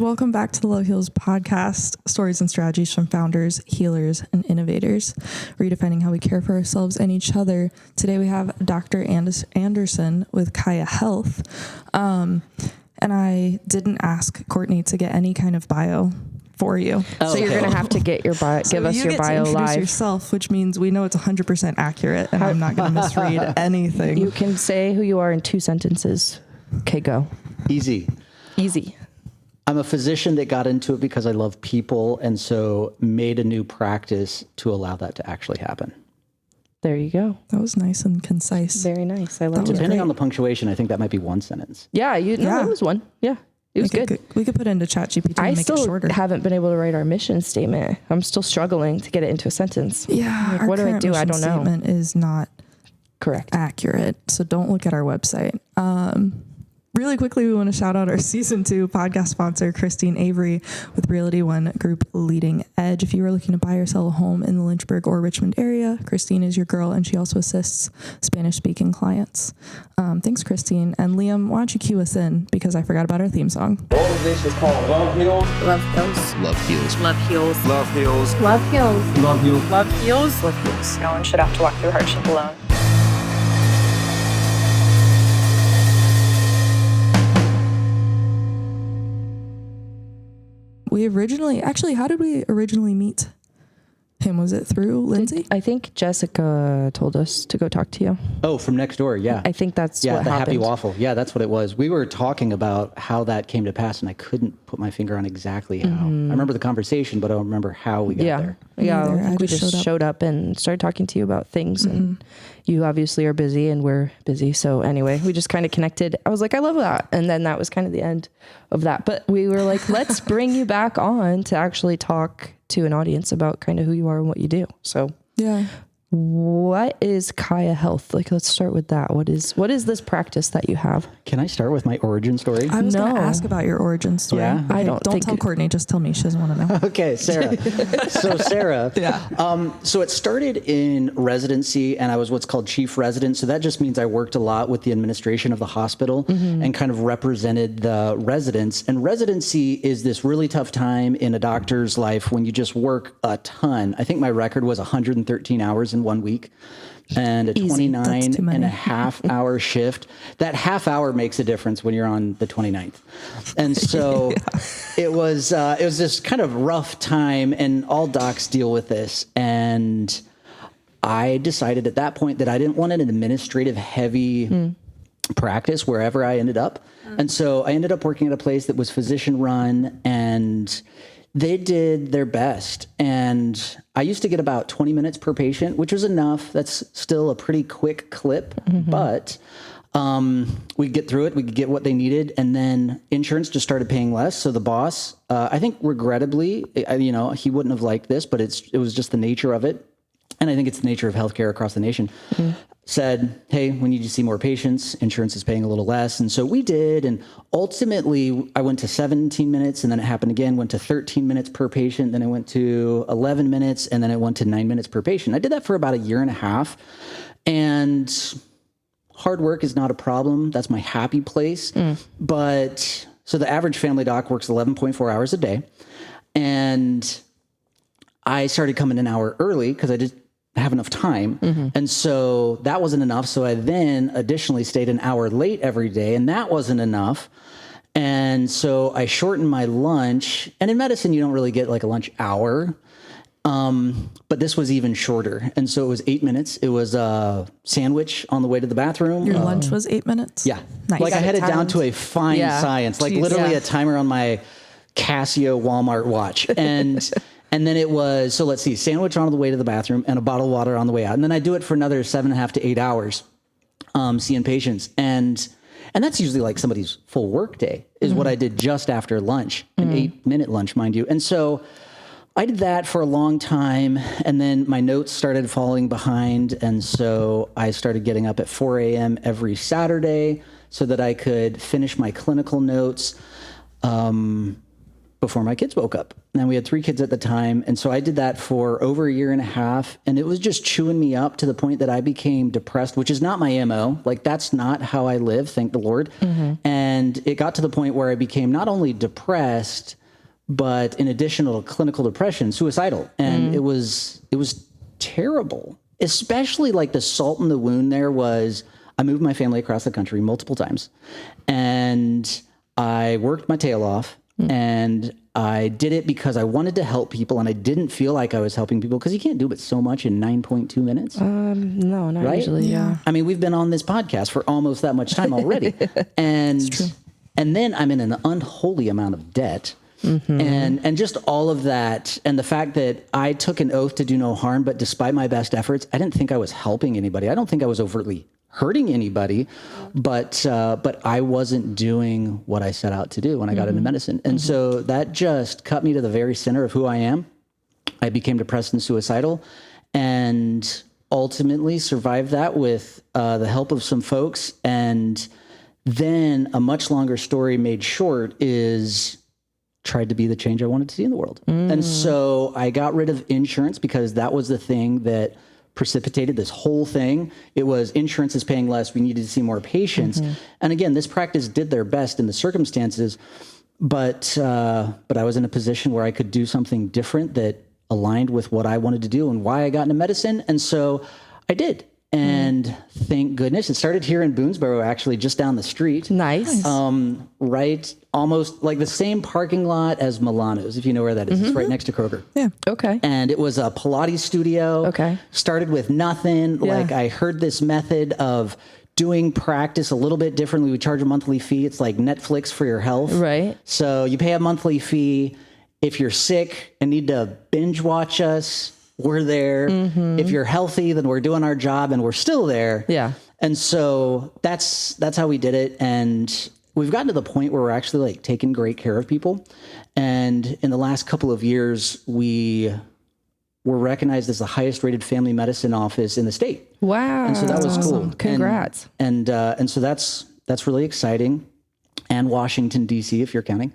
Welcome back to the Love Heals podcast, stories and strategies from founders, healers, and innovators, redefining how we care for ourselves and each other. Today we have Dr. Anderson with Kaya Health. And I didn't ask Courtney to get any kind of bio for you. So you're going to have to get your bio, give us your bio live. Introduce live. Yourself, which means we know it's 100% accurate and I'm not going to misread anything. You can say who you are in 2 sentences. Okay, go. Easy. I'm a physician that got into it because I love people, and so made a new practice to allow that to actually happen. There you go. That was nice and concise. Very nice. I love it. Depending on the punctuation, I think that might be one sentence. Yeah, that was one. Yeah, it was good. We could put it into ChatGPT and make it shorter. I still haven't been able to write our mission statement. I'm still struggling to get it into a sentence. Yeah, like, what do I do? I don't know. Statement is not correct, accurate. So don't look at our website. Really quickly, we want to shout out our season 2 podcast sponsor, Christine Avery with Realty One Group Leading Edge. If you are looking to buy or sell a home in the Lynchburg or Richmond area, Christine is your girl, and she also assists Spanish-speaking clients. Thanks, Christine. And Liam, why don't you cue us in, because I forgot about our theme song. All of this is called Love Heals. Love Heals. Love Heals. Love Heals. Love Heals. Love Heals. Love Heals. Love Heals. Love Heals. No one should have to walk through hardship alone. How did we originally meet him? Was it through Lindsay? I think Jessica told us to go talk to you. Oh, from next door, yeah. I think that's what the happened. Happy Waffle. Yeah, that's what it was. We were talking about how that came to pass, and I couldn't put my finger on exactly how. I remember the conversation, but I don't remember how we got there. Yeah, Neither. I think we just showed up and started talking to you about things, and you obviously are busy and we're busy. So anyway, we just kind of connected. I was like, I love that. And then that was kind of the end of that. But we were like, let's bring you back on to actually talk to an audience about kind of who you are and what you do. So yeah. What is Kaya Health? Like, let's start with that. What is this practice that you have? Can I start with my origin story? I was going to ask about your origin story. Yeah? I don't tell Courtney, just tell me. She doesn't want to know. Okay, Sarah. So Sarah, so it started in residency, and I was what's called chief resident. So that just means I worked a lot with the administration of the hospital and kind of represented the residents. And residency is this really tough time in a doctor's life when you just work a ton. I think my record was 113 hours in 1 week. And a 29 and a half hour shift. That half hour makes a difference when you're on the 29th. And so it was this kind of rough time, and all docs deal with this. And I decided at that point that I didn't want an administrative heavy practice wherever I ended up. And so I ended up working at a place that was physician run, and they did their best. And I used to get about 20 minutes per patient, which was enough. That's still a pretty quick clip, but we'd get through it. We could get what they needed. And then insurance just started paying less. So the boss, I think regrettably, he wouldn't have liked this, but it was just the nature of it. And I think it's the nature of healthcare across the nation. Said, hey, we need to see more patients. Insurance is paying a little less. And so we did. And ultimately, I went to 17 minutes, and then it happened again, went to 13 minutes per patient. Then I went to 11 minutes, and then I went to 9 minutes per patient. I did that for about a year and a half. And hard work is not a problem. That's my happy place. But so the average family doc works 11.4 hours a day. And I started coming an hour early because I just have enough time. And so that wasn't enough. So I then additionally stayed an hour late every day, and that wasn't enough. And so I shortened my lunch. And in medicine, you don't really get like a lunch hour. But this was even shorter. And so it was 8 minutes. It was a sandwich on the way to the bathroom. Your lunch was 8 minutes? Yeah. Nice. Like I had it down to a fine science, like literally a timer on my Casio Walmart watch. And then it was, so let's see, sandwich on the way to the bathroom and a bottle of water on the way out. And then I do it for another 7.5 to 8 hours, seeing patients. And that's usually like somebody's full work day is what I did just after lunch, an 8-minute lunch, mind you. And so I did that for a long time. And then my notes started falling behind. And so I started getting up at 4 a.m. every Saturday so that I could finish my clinical notes. before my kids woke up. And we had 3 kids at the time. And so I did that for over a year and a half. And it was just chewing me up to the point that I became depressed, which is not my MO. Like, that's not how I live, thank the Lord. And it got to the point where I became not only depressed, but in addition to clinical depression, suicidal. And it was terrible, especially like the salt in the wound there was I moved my family across the country multiple times and I worked my tail off. And I did it because I wanted to help people, and I didn't feel like I was helping people because you can't do it so much in 9.2 minutes. No, not Right? usually. Yeah. I mean, we've been on this podcast for almost that much time already. And then I'm in an unholy amount of debt. And just all of that, and the fact that I took an oath to do no harm, but despite my best efforts, I didn't think I was helping anybody. I don't think I was overtly hurting anybody, but I wasn't doing what I set out to do when I got into medicine. And so that just cut me to the very center of who I am. I became depressed and suicidal, and ultimately survived that with the help of some folks. And then a much longer story made short is tried to be the change I wanted to see in the world. And so I got rid of insurance because that was the thing that precipitated this whole thing. It was insurance is paying less. We needed to see more patients. And again, this practice did their best in the circumstances, but I was in a position where I could do something different that aligned with what I wanted to do and why I got into medicine. And so I did. And thank goodness it started here in Boonesboro, actually just down the street. Nice. Right. Almost like the same parking lot as Milano's, if you know where that is. It's right next to Kroger. Yeah. Okay. And it was a Pilates studio. Okay. Started with nothing. Yeah. Like I heard this method of doing practice a little bit differently. We charge a monthly fee. It's like Netflix for your health. Right. So you pay a monthly fee. If you're sick and need to binge watch us, we're there. If you're healthy, then we're doing our job and we're still there. Yeah. And so that's how we did it. And we've gotten to the point where we're actually like taking great care of people. And in the last couple of years, we were recognized as the highest rated family medicine office in the state. Wow. And so that was cool. Congrats. And so that's really exciting. And Washington, D.C., if you're counting,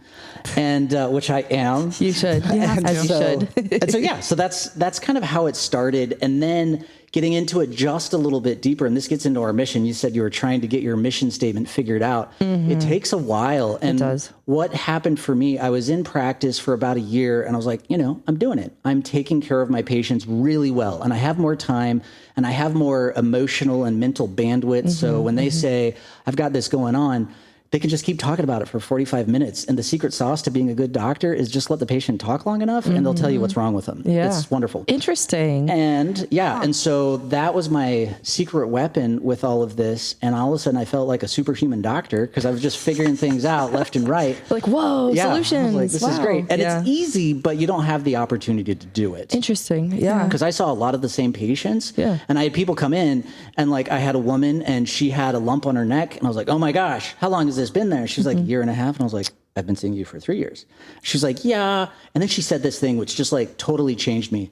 and which I am. You should. As you should. And so, yeah, so that's kind of how it started. And then getting into it just a little bit deeper, and this gets into our mission. You said you were trying to get your mission statement figured out. It takes a while. And it does. What happened for me, I was in practice for about a year, and I was like, I'm doing it. I'm taking care of my patients really well, and I have more time, and I have more emotional and mental bandwidth. So when they say, I've got this going on, they can just keep talking about it for 45 minutes. And the secret sauce to being a good doctor is just let the patient talk long enough and they'll tell you what's wrong with them. Yeah. It's wonderful. Interesting. And and so that was my secret weapon with all of this. And all of a sudden I felt like a superhuman doctor because I was just figuring things out left and right. Like, whoa, solutions. I was like, this is great. And Yeah. it's easy, but you don't have the opportunity to do it. Interesting. Yeah. Because I saw a lot of the same patients. Yeah. And I had people come in and like I had a woman and she had a lump on her neck. And I was like, oh my gosh, how long has this been there? She's like, a year and a half. And I was like, I've been seeing you for 3 years. She's like, yeah. And then she said this thing, which just like totally changed me.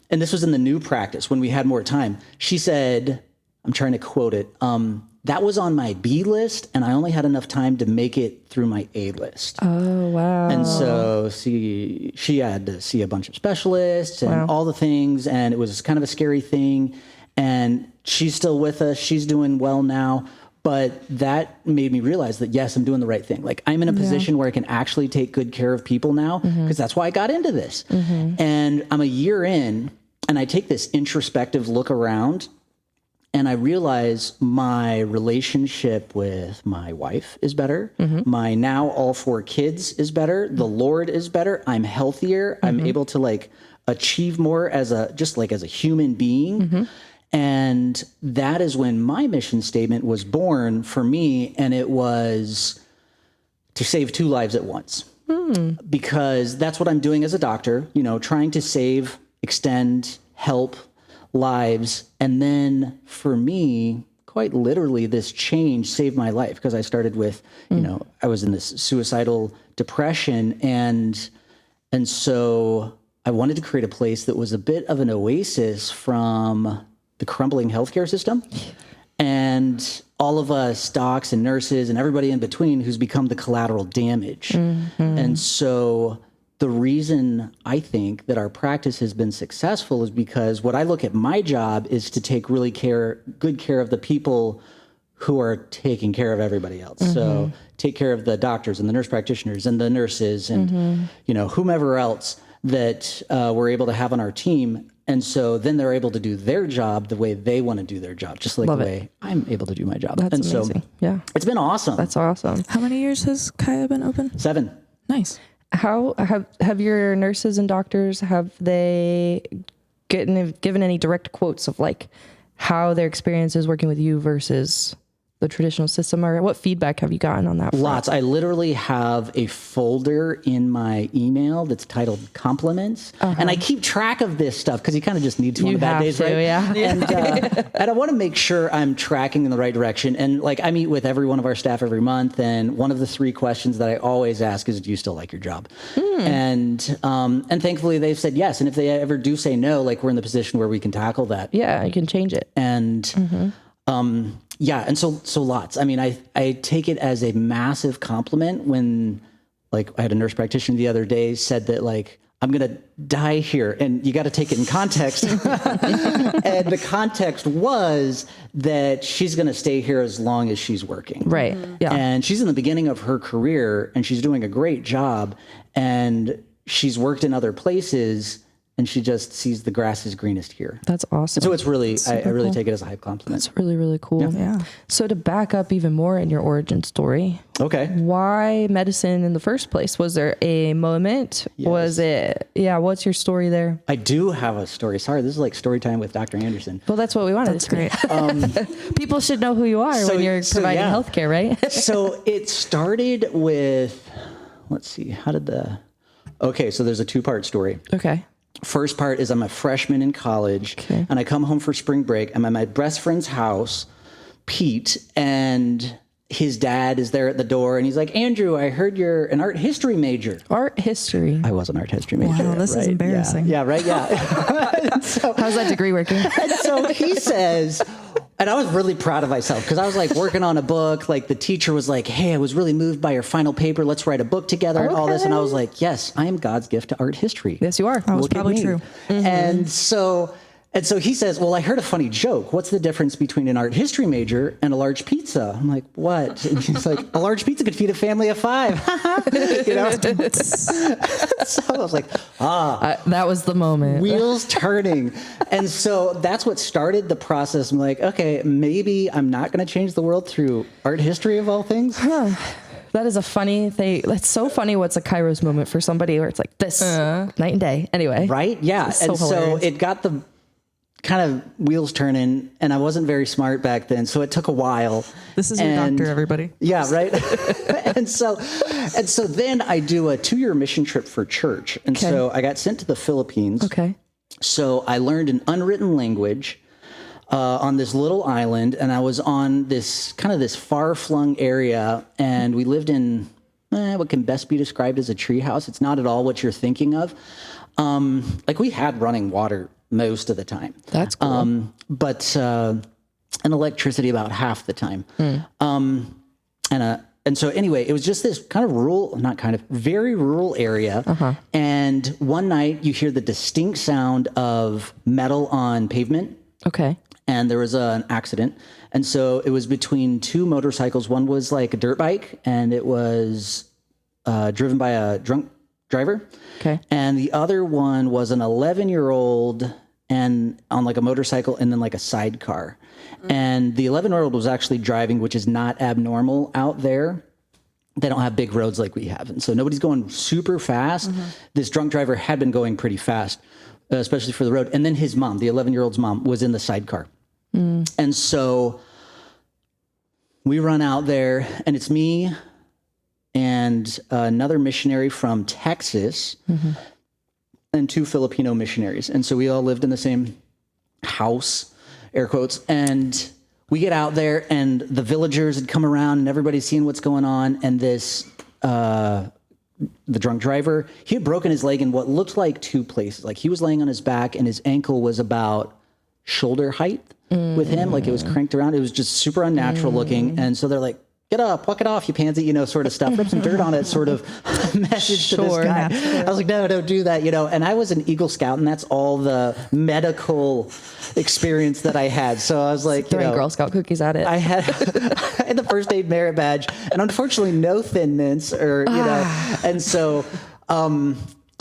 And this was in the new practice when we had more time. She said, I'm trying to quote it. That was on my B list and I only had enough time to make it through my A list. Oh, wow. And so she had to see a bunch of specialists and all the things. And it was kind of a scary thing. And she's still with us. She's doing well now. But that made me realize that, yes, I'm doing the right thing. Like I'm in a position where I can actually take good care of people now because that's why I got into this. And I'm a year in and I take this introspective look around and I realize my relationship with my wife is better. My now all 4 kids is better. The Lord is better. I'm healthier. I'm able to like achieve more as a human being. And that is when my mission statement was born for me. And it was to save 2 lives at once, because that's what I'm doing as a doctor, trying to save, extend, help lives. And then for me, quite literally, this change saved my life because I started with, I was in this suicidal depression. And so I wanted to create a place that was a bit of an oasis from the crumbling healthcare system and all of us docs and nurses and everybody in between who's become the collateral damage. And so the reason I think that our practice has been successful is because what I look at my job is to take really good care of the people who are taking care of everybody else. So take care of the doctors and the nurse practitioners and the nurses and, whomever else that we're able to have on our team. And so then they're able to do their job the way they want to do their job, just like the way I'm able to do my job. That's and amazing. Yeah. It's been awesome. That's awesome. How many years has Kaya been open? 7. Nice. How have your nurses and doctors, have they given any direct quotes of like how their experience is working with you versus the traditional system, or what feedback have you gotten on that front? Lots. I literally have a folder in my email that's titled compliments, and I keep track of this stuff because you kind of just need to on the bad days, right? Yeah. And I want to make sure I'm tracking in the right direction. And like I meet with every one of our staff every month, and one of the 3 questions that I always ask is, "Do you still like your job?" And thankfully they've said yes. And if they ever do say no, like we're in the position where we can tackle that. Yeah, you can change it. And yeah, and so lots. I mean, I take it as a massive compliment when, like, I had a nurse practitioner the other day said that, like, I'm going to die here. And you got to take it in context. And the context was that she's going to stay here as long as she's working. Right. Yeah. And she's in the beginning of her career and she's doing a great job. And she's worked in other places and she just sees the grass is greenest here. That's awesome. And so it's really, I really take it as a high compliment. That's really, really cool. Yeah. So to back up even more in your origin story, Okay. why medicine in the first place? Was there a moment? Yes. Was it, what's your story there? I do have a story. Sorry, this is like story time with Dr. Anderson. Well, that's what we wanted. That's great. People should know who you are when you're providing yeah. healthcare, right? So it started with, let's see, okay, so there's a 2-part story. Okay. First part is I'm a freshman in college, and I come home for spring break. I'm at my best friend's house, Pete, and his dad is there at the door, and he's like, "Andrew, I heard you're an art history major." Art history. I was an art history major. Wow, this is right? embarrassing. Yeah, right, yeah. How's that degree working? And so he says, and I was really proud of myself because I was like working on a book. Like the teacher was like, "Hey, I was really moved by your final paper. Let's write a book together," and all this. And I was like, "Yes, I am God's gift to art history." Yes, you are. That was Look at probably me. true. And so he says, "Well, I heard a funny joke. What's the difference between an art history major and a large pizza?" I'm like, "What?" And he's like, "A large pizza could feed a family of 5." You know? So I was like, That was the moment. wheels turning. And so that's what started the process. I'm like, okay, maybe I'm not going to change the world through art history of all things. That is a funny thing. That's so funny. What's a Kairos moment for somebody where it's like this night and day. Anyway. Right? Yeah. So And so hilarious. it got the kind of wheels turning, and I wasn't very smart back then, so it took a while. This is your And- doctor, everybody. Yeah, right. and so then I do a 2-year mission trip for church, and Okay. so I got sent to the Philippines. Okay. So I learned an unwritten language on this little island, and I was on this far-flung area, and we lived in what can best be described as a treehouse. It's not at all what you're thinking of. Like we had running water most of the time. That's cool. But and electricity about half the time. And so anyway, it was just this kind of very rural area. And one night you hear the distinct sound of metal on pavement. Okay. And there was an accident. And so it was between 2 motorcycles. One was like a dirt bike, and it was driven by a drunk driver. Okay. And the other one was an 11-year-old and on like a motorcycle and then like a sidecar. And the 11-year-old was actually driving, which is not abnormal out there. They don't have big roads like we have. And so nobody's going super fast. This drunk driver had been going pretty fast, especially for the road. And then his mom, the 11-year-old's mom, was in the sidecar. And so we run out there, and it's me and another missionary from Texas and 2 Filipino missionaries. And so we all lived in the same house, air quotes, and we get out there, and the villagers had come around, and everybody's seeing what's going on, and this the drunk driver, he had broken his leg in what looked like 2 places. Like he was laying on his back, and his ankle was about shoulder height with him, like it was cranked around. It was just super unnatural looking. And so they're like, get up, walk it off, you pansy, sort of stuff, rip some dirt on it, sort of message to this Sure. guy. I was like, no, don't do that, And I was an Eagle Scout, and that's all the medical experience that I had. So I was like, Throwing Girl Scout cookies at it. I had the first aid merit badge, and unfortunately, no Thin Mints, and so.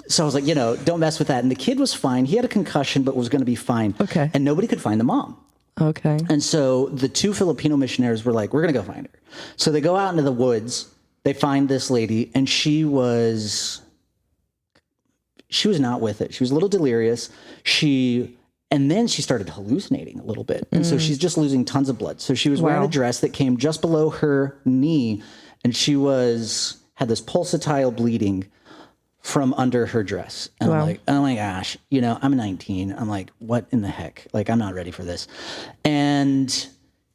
So I was like, don't mess with that. And the kid was fine. He had a concussion, but was going to be fine. Okay. And nobody could find the mom. Okay. And so the 2 Filipino missionaries were like, we're going to go find her. So they go out into the woods. They find this lady, and she was not with it. She was a little delirious. And then she started hallucinating a little bit. And so she's just losing tons of blood. So she was wearing a dress that came just below her knee, and she had this pulsatile bleeding from under her dress. And I'm like, oh my gosh, I'm 19. I'm like, what in the heck? Like, I'm not ready for this. And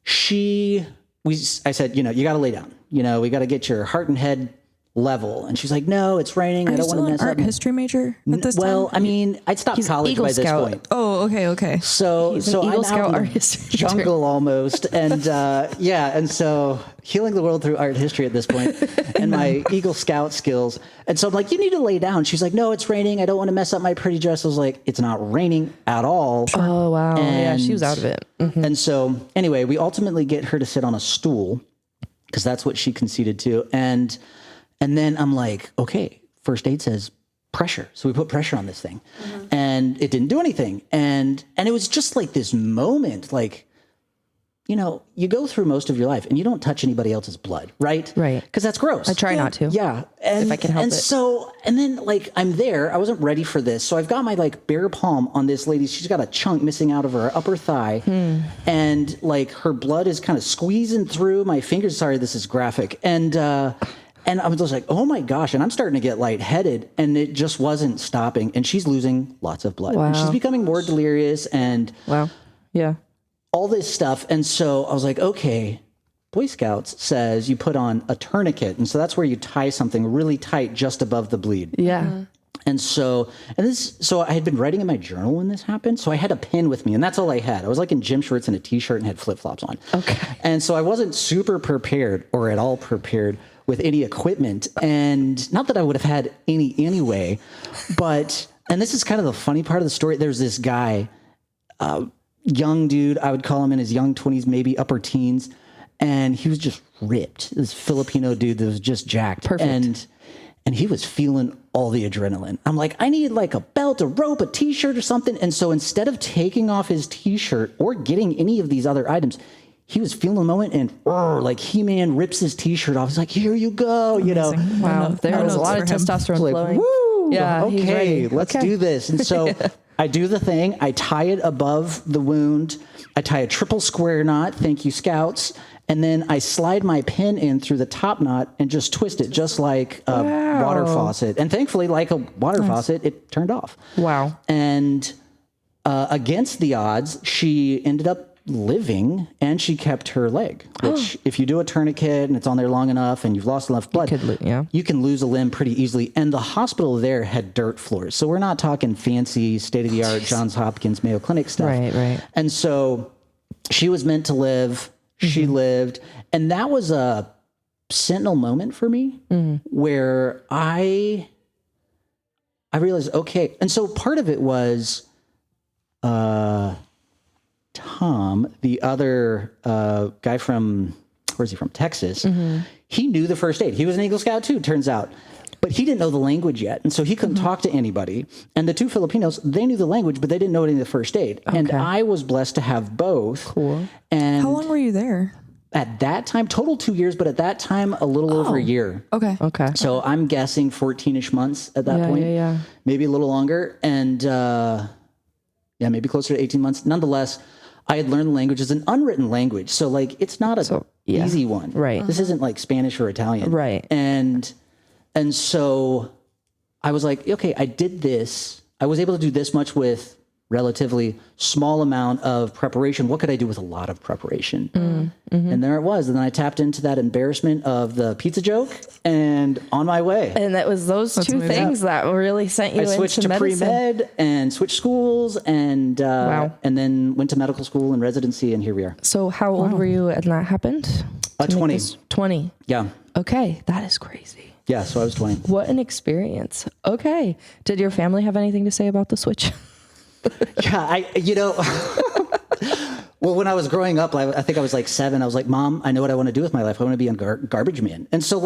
I said, you got to lay down. We got to get your heart and head level. And she's like, no, it's raining. I don't want to mess art up. history major at this time? Well, I mean, I'd stopped college Eagle by this Scout. point. Oh, okay. So He's an I'm Eagle out Scout in art the history teacher. jungle almost, and and so healing the world through art history at this point, and my Eagle Scout skills. And so I'm like, you need to lay down. She's like, no, it's raining. I don't want to mess up my pretty dress. I was like, it's not raining at all. Oh, wow. Yeah, she And- was out of it. Mm-hmm. And so anyway, we ultimately get her to sit on a stool because that's what she conceded to. And then I'm like, okay, first aid says pressure. So we put pressure on this thing, and it didn't do anything. And it was just like this moment, like, you go through most of your life and you don't touch anybody else's blood, right? Right. Because that's gross. I try not to. Yeah. And, if I can help and it. so, and then like, I'm there, I wasn't ready for this. So I've got my like bare palm on this lady. She's got a chunk missing out of her upper thigh. And like her blood is kind of squeezing through my fingers. Sorry, this is graphic. And I was just like, oh my gosh. And I'm starting to get lightheaded, and it just wasn't stopping. And she's losing lots of blood. And she's Wow. becoming more delirious and Wow. Yeah. all this stuff. And so I was like, okay, Boy Scouts says you put on a tourniquet. And so that's where you tie something really tight just above the bleed. Yeah. And so I had been writing in my journal when this happened. So I had a pen with me, and that's all I had. I was like in gym shorts and a t-shirt and had flip-flops on. Okay. And so I wasn't super prepared or at all prepared with any equipment. And not that I would have had any anyway, but, and this is kind of the funny part of the story. There's this guy, young dude, I would call him in his young 20s, maybe upper teens. And he was just ripped. This Filipino dude that was just jacked. Perfect. And he was feeling all the adrenaline. I'm like, I need like a belt, a rope, a t-shirt or something. And so instead of taking off his t-shirt or getting any of these other items, he was feeling the moment, and like He-Man rips his t-shirt off. He's like, here you go, Amazing. Wow. No There was a notes lot for of him. testosterone like, flowing. woo, Yeah. he's okay, ready. let's Okay. do this. And so I do the thing. I tie it above the wound. I tie a triple square knot. Thank you, Scouts. And then I slide my pin in through the top knot and just twist it just like a water faucet. And thankfully, like a water faucet, it turned off. Wow. And against the odds, she ended up living, and she kept her leg, which if you do a tourniquet and it's on there long enough and you've lost enough blood, you can lose a limb pretty easily. And the hospital there had dirt floors. So we're not talking fancy state-of-the-art Johns Hopkins Mayo Clinic stuff. Right. And so she was meant to live. She lived. And that was a sentinel moment for me where I realized, okay. And so part of it was Tom, the other guy from, where's he from? Texas. He knew the first aid. He was an Eagle Scout too, turns out. But he didn't know the language yet. And so he couldn't talk to anybody. And the 2 Filipinos, they knew the language, but they didn't know any of the first aid. And I was blessed to have both. Cool. And How long were you there? at that time, total 2 years, but at that time, a little over a year. Okay. Okay. So I'm guessing 14-ish months at that point. Yeah. Maybe a little longer. And maybe closer to 18 months. Nonetheless, I had learned the language as an unwritten language. So like, it's not a easy one. Right. This isn't like Spanish or Italian. Right. And so I was like, okay, I did this. I was able to do this much with relatively small amount of preparation. What could I do with a lot of preparation? And there it was. And then I tapped into that embarrassment of the pizza joke and on my way. And that was those two amazing. things that really sent you I switched into to medicine. pre-med and switched schools and and then went to medical school and residency, and here we are. So how old were you when that happened? to make 20. this 20. Yeah. Okay, that is crazy. Yeah. So I was 20. What an experience. Okay. Did your family have anything to say about the switch? Yeah. Well, when I was growing up, I think I was like 7. I was like, Mom, I know what I want to do with my life. I want to be a garbage man. And so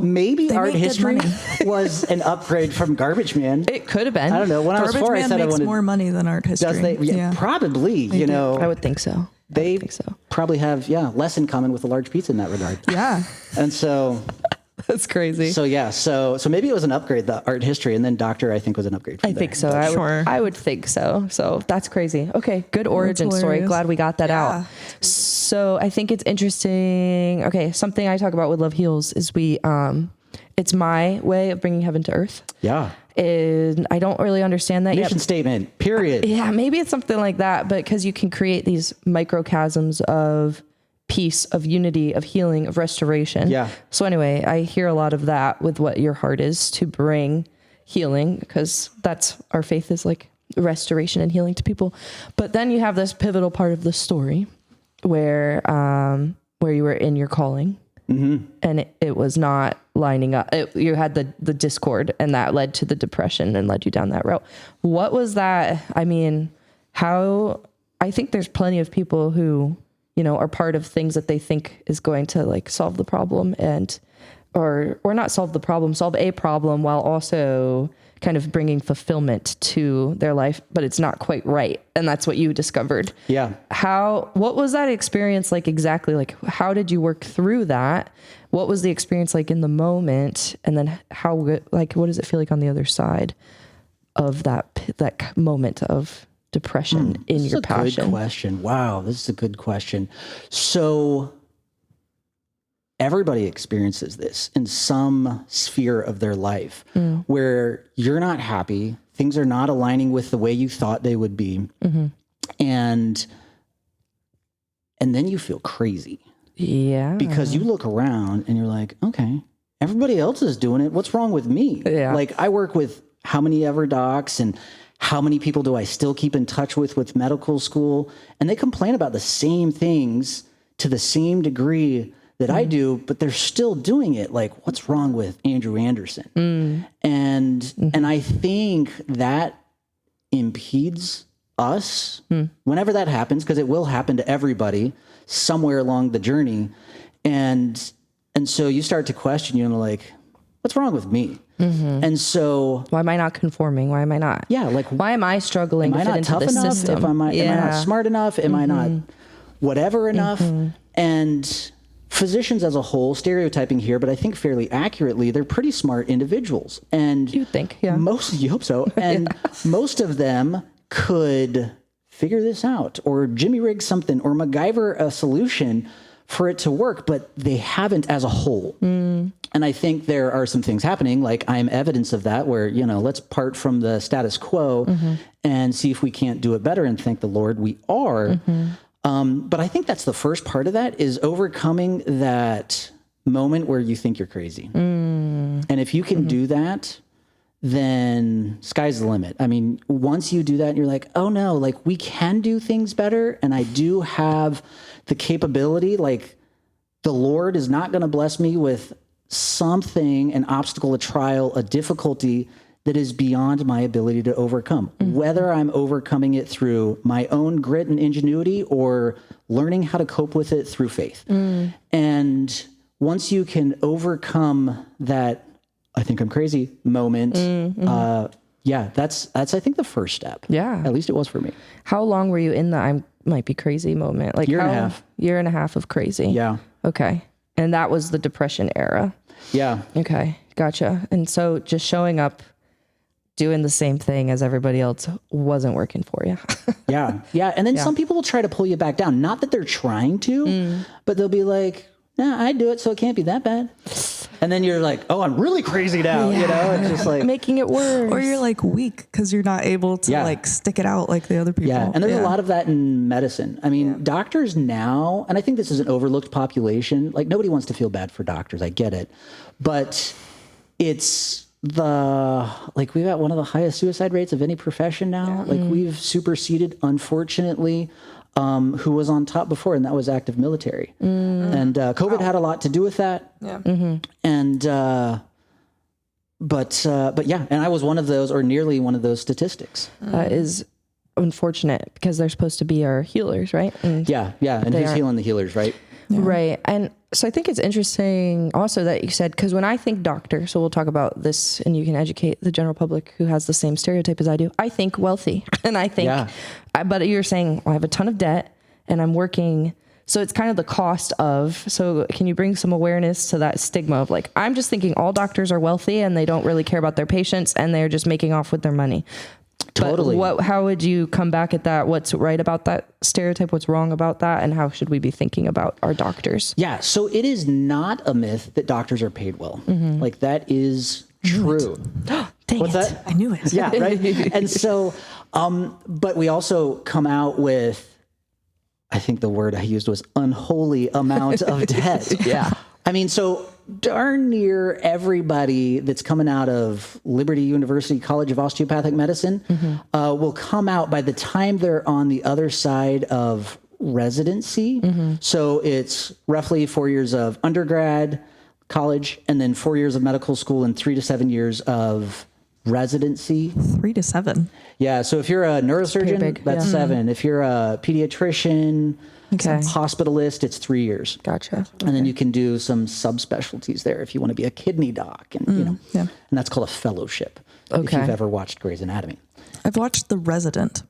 maybe art make good history money. was an upgrade from garbage man. It could have been. I don't know. When I was 4, I Man said I makes wanted. more money than art history. Does they? Yeah, probably. I would think so. They think so. probably have less in common with a large pizza in that regard. Yeah. And so That's crazy. so maybe it was an upgrade, the art history, and then doctor I think was an upgrade. From I there. think so. Sure. I would think so. So that's crazy. Okay, good origin story. hilarious. Glad we got that out. So I think it's interesting. Okay, something I talk about with Love Heals is it's my way of bringing heaven to earth. Yeah. And I don't really understand that Mission yet. statement. Period. Yeah, maybe it's something like that, but because you can create these microchasms of peace, of unity, of healing, of restoration. Yeah. So anyway, I hear a lot of that with what your heart is to bring healing, because that's our faith is like restoration and healing to people. But then you have this pivotal part of the story where you were in your calling. Mm-hmm. And it was not lining up. You had the discord, and that led to the depression and led you down that route. What was that? I mean, I think there's plenty of people who, are part of things that they think is going to like solve the problem or not solve the problem, solve a problem while also kind of bringing fulfillment to their life, but it's not quite right. And that's what you discovered. Yeah. What was that experience like exactly? Like, how did you work through that? What was the experience like in the moment? And then what does it feel like on the other side of that moment of depression in your passion? This is a good question. Wow. This is a good question. So everybody experiences this in some sphere of their life where you're not happy. Things are not aligning with the way you thought they would be. Mm-hmm. And then you feel crazy. Yeah. Because you look around and you're like, okay, everybody else is doing it. What's wrong with me? Yeah. Like I work with how many ever docs and how many people do I still keep in touch with medical school? And they complain about the same things to the same degree that I do, but they're still doing it. Like, what's wrong with Andrew Anderson? And I think that impedes us whenever that happens, because it will happen to everybody somewhere along the journey. And so you start to question, like, what's wrong with me? Mm-hmm. And so why am I not conforming? Why am I not? Yeah. Like, why am I struggling to am I fit not into tough the enough? system? Am I not smart enough? Am I not whatever enough? And physicians as a whole, stereotyping here, but I think fairly accurately, they're pretty smart individuals. And you think, yeah. You hope so. And most of them could figure this out or Jimmy rig something or MacGyver a solution for it to work, but they haven't as a whole. And I think there are some things happening, like I'm evidence of that, where, let's part from the status quo and see if we can't do it better, and thank the Lord we are. But I think that's the first part of that, is overcoming that moment where you think you're crazy. And if you can do that, then sky's the limit. I mean, once you do that, you're like, oh no, like we can do things better. And I do have the capability, like the Lord is not going to bless me with something, an obstacle, a trial, a difficulty that is beyond my ability to overcome, whether I'm overcoming it through my own grit and ingenuity or learning how to cope with it through faith. And once you can overcome that, I think I'm crazy moment, that's I think the first step. Yeah. At least it was for me. How long were you in the I might be crazy moment? Like year and a half. Year and a half of crazy. Yeah. Okay. And that was the depression era. Yeah. Okay. Gotcha. And so just showing up, doing the same thing as everybody else wasn't working for you. Yeah. And then some people will try to pull you back down. Not that they're trying to, but they'll be like, nah, I do it, so it can't be that bad. And then you're like, oh, I'm really crazy now. It's just like making it worse. Or you're like weak because you're not able to like stick it out like the other people. Yeah. And there's a lot of that in medicine. I mean, doctors now, and I think this is an overlooked population. Like nobody wants to feel bad for doctors. I get it. But it's we've got one of the highest suicide rates of any profession now. Like we've superseded, unfortunately, who was on top before, and that was active military. And COVID had a lot to do with that. Yeah. And but yeah, and I was one of those, or nearly one of those statistics. That is unfortunate because they're supposed to be our healers, right? And Yeah, and who's aren't. healing the healers, right? Right. And so I think it's interesting also that you said, because when I think doctor, so we'll talk about this and you can educate the general public who has the same stereotype as I do. I think wealthy. And I think, Yeah. but you're saying, well, I have a ton of debt and I'm working. So it's kind of the cost of, so can you bring some awareness to that stigma of like, I'm just thinking all doctors are wealthy and they don't really care about their patients and they're just making off with their money. Totally. But how would you come back at that? What's right about that stereotype? What's wrong about that? And how should we be thinking about our doctors? Yeah, so it is not a myth that doctors are paid well. Like that is true. Dang What's it. that? I knew it. Yeah, right. And so, but we also come out with, I think the word I used was unholy amount of debt. Yeah. I mean, so darn near everybody that's coming out of Liberty University College of Osteopathic Medicine will come out by the time they're on the other side of residency. So it's roughly 4 years of undergrad, college, and then 4 years of medical school and 3 to 7 years of residency. 3 to 7. Yeah. So if you're a neurosurgeon, big, that's yeah. 7. If you're a pediatrician, Okay. hospitalist, it's 3 years. Gotcha. And then you can do some subspecialties there if you want to be a kidney doc, and you know, yeah. and that's called a fellowship. If Okay. you've ever watched Grey's Anatomy, I've watched The Resident.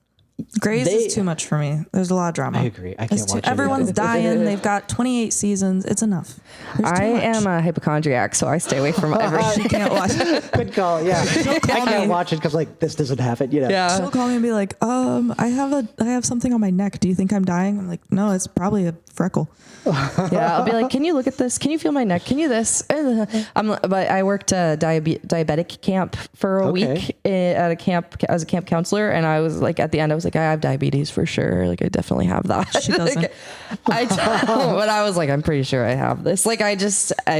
Grey's is too much for me. There's a lot of drama. I agree. I It's can't too- watch any of Everyone's it. dying. They've got 28 seasons. It's enough. There's too I much. am a hypochondriac, so I stay away from everything. She can't watch. Good call. Yeah, I can't watch it because like this doesn't happen. You know. She'll call me and be like, I have something on my neck. Do you think I'm dying? I'm like, no, it's probably a freckle. Yeah, I'll be like, can you look at this? Can you feel my neck? Can you this? But I worked a diabetic camp for a Okay. week at a camp as a camp counselor, and I was like, at the end, I was like, I have diabetes for sure. Like, I definitely have that. She doesn't. Like, I don't, but I was like, I'm pretty sure I have this. Like, I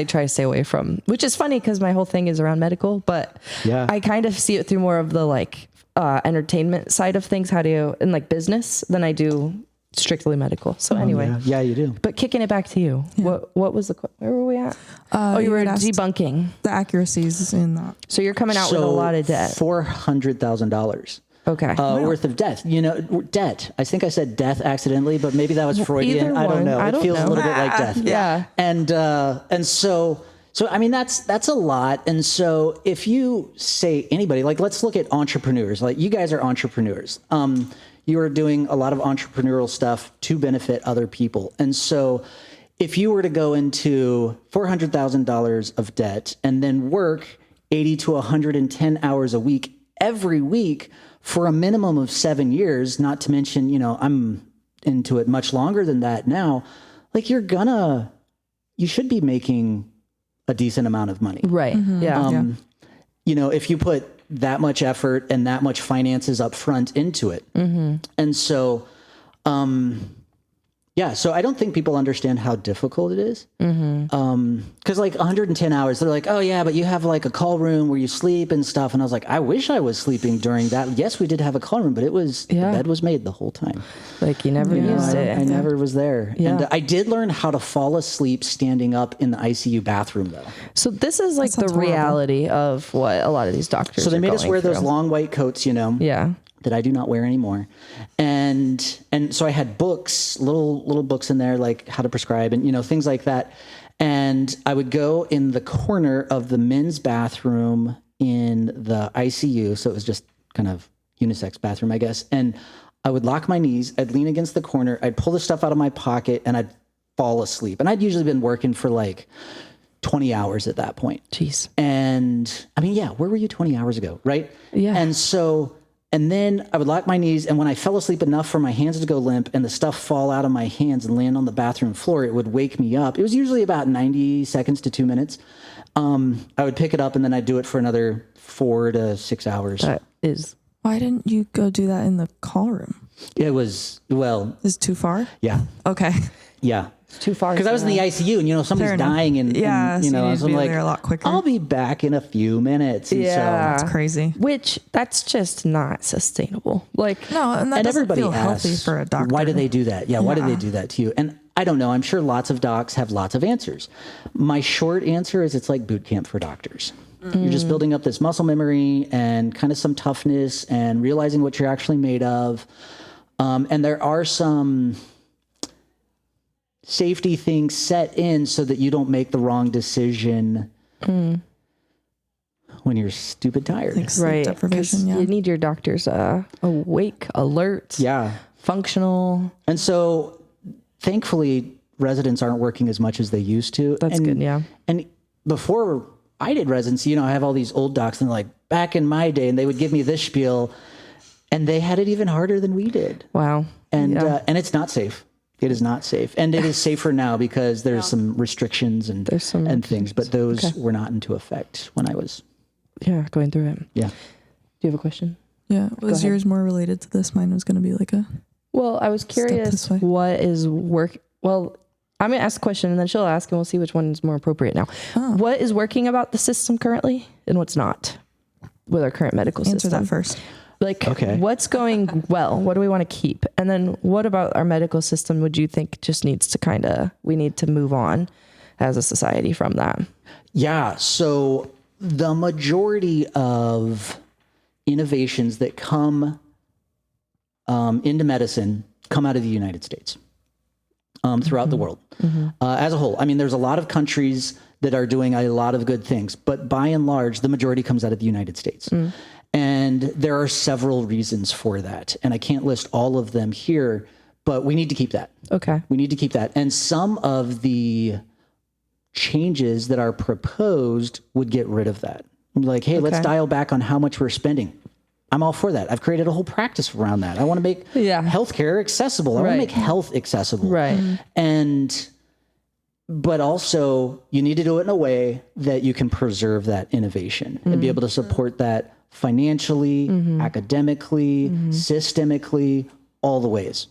try to stay away from, which is funny because my whole thing is around medical, but Yeah. I kind of see it through more of the like entertainment side of things, and like business than I do strictly medical. So anyway. Yeah, you do. But kicking it back to you, what was where were we at? You you were had asked debunking. the accuracies in that. So you're coming out with a lot of debt. $400,000. Okay. Worth of debt. You know, debt. I think I said death accidentally, but maybe that was Freudian. either I don't one. know. I It don't feels a know. little bit like death. Yeah. And so I mean that's a lot. And so if you say anybody, like let's look at entrepreneurs. Like you guys are entrepreneurs. You are doing a lot of entrepreneurial stuff to benefit other people. And so if you were to go into $400,000 of debt and then work 80 to 110 hours a week every week for a minimum of 7 years, not to mention, you know, I'm into it much longer than that now, like you should be making a decent amount of money. Right. Yeah. You know, if you put that much effort and that much finances up front into it. And so, yeah, so I don't think people understand how difficult it is. Because like 110 hours, they're like, oh yeah, but you have like a call room where you sleep and stuff. And I was like, I wish I was sleeping during that. Yes, we did have a call room, but it was, the bed was made the whole time. Like you never used it. I never was there. Yeah. And I did learn how to fall asleep standing up in the ICU bathroom though. So this is like the sounds horrible. reality of what a lot of these doctors So they are made us going wear those through. long white coats, you know. Yeah. That I do not wear anymore. And so I had books, little books in there, like how to prescribe and, you know, things like that. And I would go in the corner of the men's bathroom in the ICU. So it was just kind of unisex bathroom, I guess. And I would lock my knees, I'd lean against the corner, I'd pull the stuff out of my pocket and I'd fall asleep. And I'd usually been working for like 20 hours at that point. Jeez. And I mean, yeah, where were you 20 hours ago? Right. Yeah. And then I would lock my knees, and when I fell asleep enough for my hands to go limp and the stuff fall out of my hands and land on the bathroom floor, it would wake me up. It was usually about 90 seconds to 2 minutes. I would pick it up and then I'd do it for another 4 to 6 hours. That is. Why didn't you go do that in the call room? It was, well, Is it too far? yeah. Okay. Yeah. too far. Because I was in the ICU, and somebody's Fair enough. dying, and Yeah, so you need to so I'm be like, there a lot quicker. I'll be back in a few minutes. And Yeah. so, It's crazy. Which that's just not sustainable. Like, No, and that and doesn't everybody feel healthy asks, for a doctor. why do they do that? Yeah, why do Yeah. they do that to you? And I don't know. I'm sure lots of docs have lots of answers. My short answer is it's like boot camp for doctors. You're just building up this muscle memory and kind of some toughness and realizing what you're actually made of. And there are some safety things set in so that you don't make the wrong decision when you're stupid tired. Like sleep right? deprivation. 'Cause Yeah. you need your doctors awake, alert, Yeah. functional. And so thankfully residents aren't working as much as they used to. That's And- good, yeah. And before I did residency, I have all these old docs and they're like, back in my day, and they would give me this spiel, and they had it even harder than we did. Wow. And Yeah. and it's not safe. It is not safe. And it is safer now because there's some restrictions and There's some and things, but those were not into effect when I was going through it. yeah. Do you have a question? Yeah. Was ahead. yours more related to this? Mine was going to be like a. Well, I was curious this way. what is work. Well, I'm going to ask a question and then she'll ask and we'll see which one is more appropriate now. Oh. What is working about the system currently and what's not with our current medical Answer system? that first. Like, Okay. what's going well? What do we want to keep? And then what about our medical system would you think just needs to we need to move on as a society from that? Yeah. So the majority of innovations that come into medicine come out of the United States throughout the world as a whole. I mean, there's a lot of countries that are doing a lot of good things, but by and large, the majority comes out of the United States. And there are several reasons for that. And I can't list all of them here, but we need to keep that. Okay. We need to keep that. And some of the changes that are proposed would get rid of that. Like, hey, let's Okay. dial back on how much we're spending. I'm all for that. I've created a whole practice around that. I want to make healthcare accessible. I want to Right. make health accessible. Right. But also you need to do it in a way that you can preserve that innovation and be able to support that financially, academically, systemically, all the ways.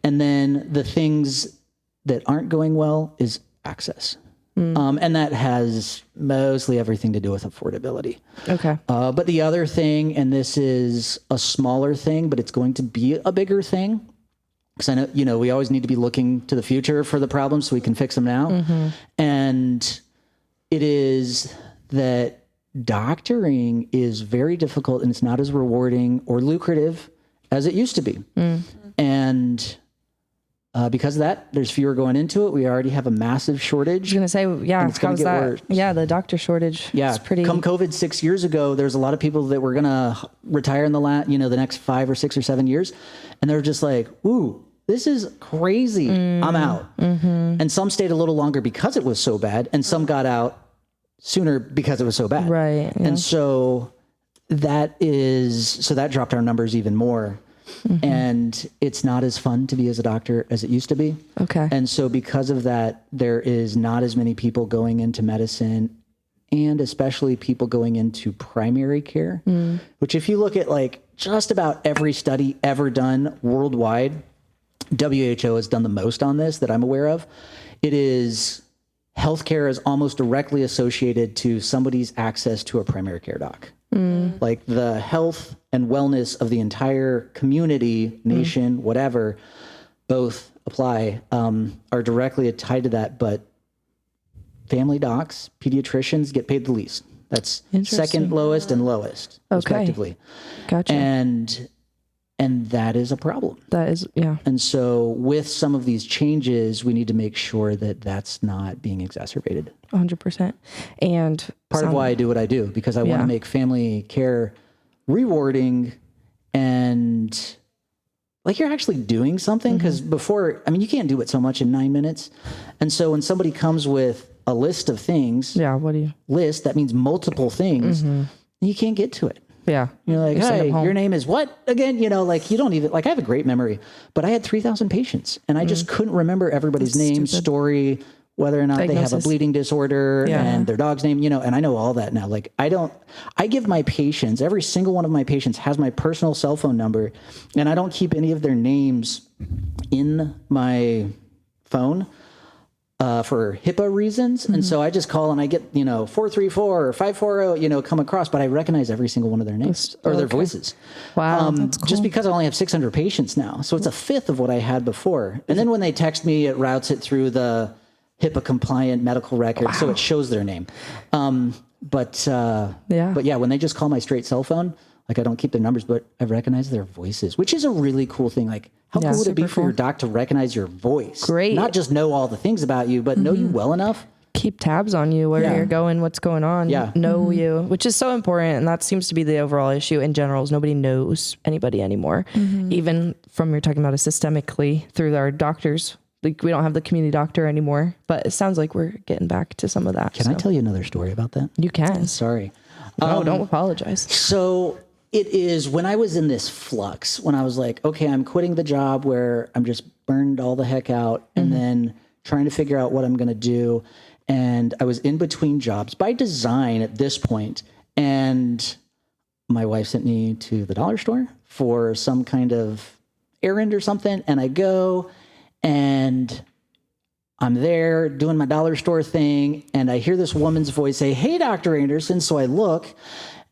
And then the things that aren't going well is access. And that has mostly everything to do with affordability. Okay. But the other thing, and this is a smaller thing, but it's going to be a bigger thing, because I know, we always need to be looking to the future for the problems so we can fix them now. And it is that doctoring is very difficult and it's not as rewarding or lucrative as it used to be. And because of that, there's fewer going into it. We already have a massive shortage. I was going to say, yeah, it's gonna how's get that? worse. Yeah, the doctor shortage. Yeah, is pretty. come COVID 6 years ago, there's a lot of people that were gonna retire in the next 5 or 6 or 7 years, and they're just like, "Ooh, this is crazy. I'm out." And some stayed a little longer because it was so bad, and some got out sooner because it was so bad. Right, yeah. And so that dropped our numbers even more. And it's not as fun to be as a doctor as it used to be. Okay. And so because of that, there is not as many people going into medicine, and especially people going into primary care, which if you look at like just about every study ever done worldwide, WHO has done the most on this that I'm aware of. It is healthcare is almost directly associated to somebody's access to a primary care doc. Like the health and wellness of the entire community, nation, whatever, both apply, are directly tied to that. But family docs, pediatricians get paid the least. That's second lowest and lowest, respectively. Gotcha. And that is a problem. That is, yeah. And so with some of these changes, we need to make sure that that's not being exacerbated. 100%. And Part of why I do what I do, because I want Yeah. to make family care rewarding and like you're actually doing something. Because before, I mean, you can't do it so much in 9 minutes. And so when somebody comes with a list of things, Yeah. What do you? that means multiple things, you can't get to it. Yeah. You're like, send hey, them home. your name is what again? You don't even, like, I have a great memory, but I had 3,000 patients and I just couldn't remember everybody's name, story, whether or not they have a Diagnosis. bleeding disorder Yeah. and their dog's name, and I know all that now. Like, I give my patients, every single one of my patients has my personal cell phone number, and I don't keep any of their names in my phone. for HIPAA reasons. And so I just call and I get, 434 or 540, come across, but I recognize every single one of their names or their voices. Wow. Just because I only have 600 patients now. So it's a fifth of what I had before. And then when they text me, it routes it through the HIPAA compliant medical record. So it shows their name. But yeah, when they just call my straight cell phone, like I don't keep their numbers, but I recognize their voices, which is a really cool thing. Like how cool would it be for your doc to recognize your voice? Great. Not just know all the things about you, but know you well enough. Keep tabs on you, where you're going, what's going on. Yeah. Know you, which is so important. And that seems to be the overall issue in general is nobody knows anybody anymore. Even from you're talking about it systemically through our doctors. Like we don't have the community doctor anymore, but it sounds like we're getting back to some of that. Can I tell you another story about that? You can. Sorry. No, don't apologize. So it is when I was in this flux, when I was like, okay, I'm quitting the job where I'm just burned all the heck out and then trying to figure out what I'm going to do. And I was in between jobs by design at this point. And my wife sent me to the dollar store for some kind of errand or something. And I go and I'm there doing my dollar store thing. And I hear this woman's voice say, "Hey, Dr. Anderson." So I look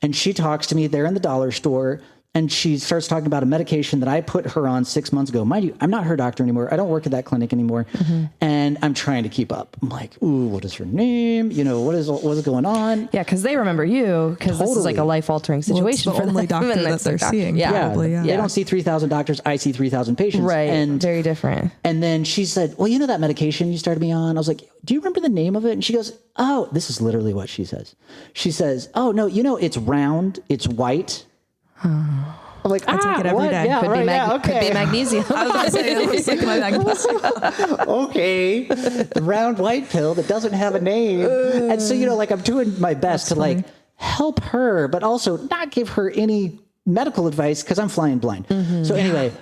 and she talks to me there in the dollar store. And she starts talking about a medication that I put her on 6 months ago. Mind you, I'm not her doctor anymore. I don't work at that clinic anymore. And I'm trying to keep up. I'm like, ooh, what is her name? What's going on? Yeah, because they remember you because this is like a Totally. life-altering situation the for only them. doctor And that it's they're like, seeing, Yeah. probably, yeah. They don't see 3,000 doctors. I see 3,000 patients. Right. And Very different. And then she said, well, that medication you started me on? I was like, do you remember the name of it? And she goes, oh, this is literally what she says. She says, oh, no, it's round, it's white. I'm like, I take it every day. Yeah, Could right, be could be magnesium. I was about to say, it looks like my magnesium. okay. The round white pill that doesn't have a name. And so, I'm doing my best to like help her, but also not give her any medical advice because I'm flying blind. So anyway,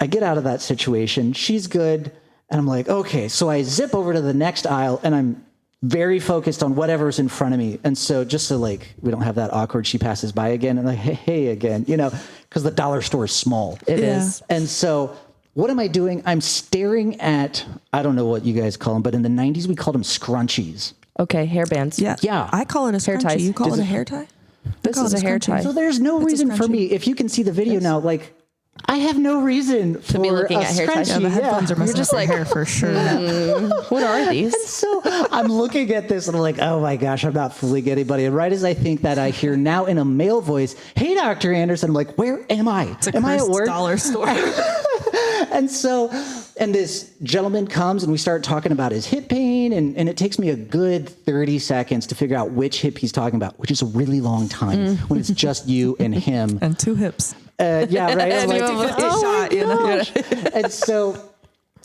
I get out of that situation. She's good. And I'm like, okay. So I zip over to the next aisle and I'm very focused on whatever's in front of me. And so just so like, we don't have that awkward, she passes by again and like, hey again, because the dollar store is small. It is. And so what am I doing? I'm staring at, I don't know what you guys call them, but in the 90s, we called them scrunchies. Okay, hair bands. Yeah. I call it a Hair scrunchie. ties. You call it a hair tie? This call is it a hair scrunchie. tie. So there's no It's a reason for scrunchie. me, if you can see the video now, like I have no reason to be looking at hair ties. Yeah, the headphones are messing just up your like- hair for sure. What are these? So I'm looking at this and I'm like, oh my gosh, I'm not fooling anybody. And right as I think that, I hear now in a male voice, "Hey, Dr. Anderson." I'm like, where am I? Am I at work? Dollar store. And this gentleman comes and we start talking about his hip pain. And it takes me a good 30 seconds to figure out which hip he's talking about, which is a really long time when it's just you and him. And 2 hips. Yeah, right. I'm like, you have a 50 shot, you know? and so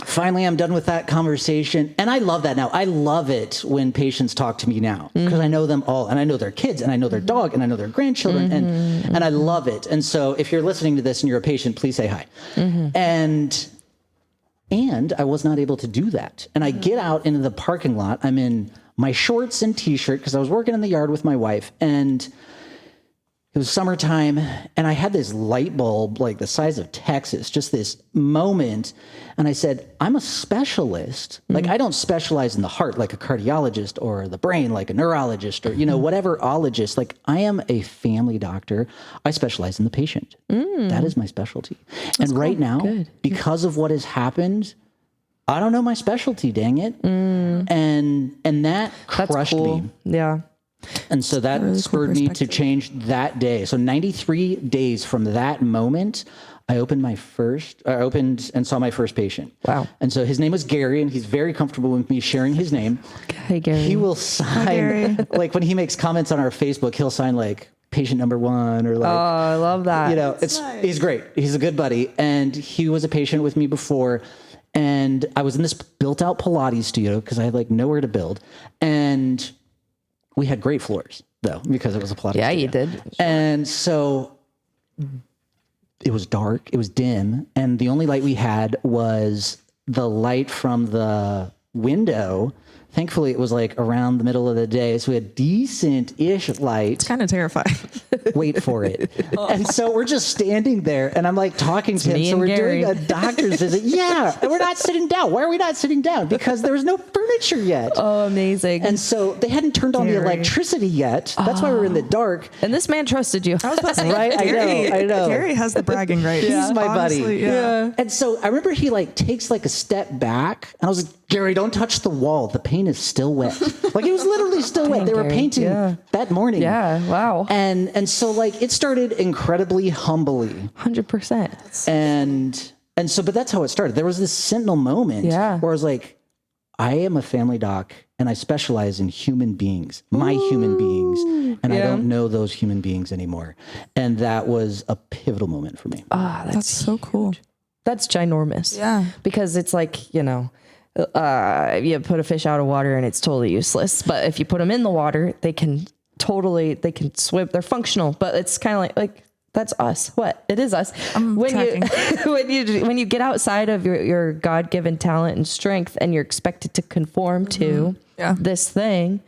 finally I'm done with that conversation. And I love that now. I love it when patients talk to me now because I know them all and I know their kids and I know their dog and I know their grandchildren and I love it. And so if you're listening to this and you're a patient, please say hi. And I was not able to do that. And I get out into the parking lot. I'm in my shorts and t-shirt because I was working in the yard with my wife and it was summertime and I had this light bulb like the size of Texas, just this moment. And I said, I'm a specialist. Like I don't specialize in the heart like a cardiologist or the brain like a neurologist or, whatever ologist. Like I am a family doctor. I specialize in the patient. That is my specialty. And right now, because of what has happened, I don't know my specialty, dang it. And that That's crushed cool. me. Yeah. And so that really cool spurred me to perspective. change that day. So 93 days from that moment, I opened and saw my first patient. Wow. And so his name was Gary, and he's very comfortable with me sharing his name. Hey, Gary. He will Gary. sign, like when he makes comments on our Facebook, he'll sign like patient number 1 or like, Oh, I love that. he's great. He's a good buddy. And he was a patient with me before. And I was in this built out Pilates studio because I had like nowhere to build. And we had great floors though, because it was a Pilates Yeah, studio. you did. And so it was dark, it was dim. And the only light we had was the light from the window. Thankfully, it was like around the middle of the day. So we had decent-ish light. Kind of terrifying. Wait for it. And so we're just standing there and I'm like talking to him. me So and we're Gary. doing a doctor's visit. Yeah. And we're not sitting down. Why are we not sitting down? Because there was no furniture yet. Oh, amazing. And so they hadn't turned on the Gary. electricity yet. That's why we were in the dark. And this man trusted you. I was about to say, Right? I know. Gary has the bragging rights. He's my buddy. Honestly, yeah. And so I remember he like takes like a step back, and I was like, Gary, don't touch the wall. The paint is still wet. Like it was literally still wet. They were Gary. painting Yeah. that morning. Yeah. Wow. And so like it started incredibly humbly. 100%. And so, but that's how it started. There was this sentinel moment Yeah. where I was like, I am a family doc and I specialize in human beings, my human beings. And I don't know those human beings anymore. And that was a pivotal moment for me. That's so cool. That's ginormous. Yeah. Because it's like, you you put a fish out of water and it's totally useless. But if you put them in the water, they can swim. They're functional, but it's kind of like that's us. What? It is us. When you get outside of your God-given talent and strength and you're expected to conform to this thing,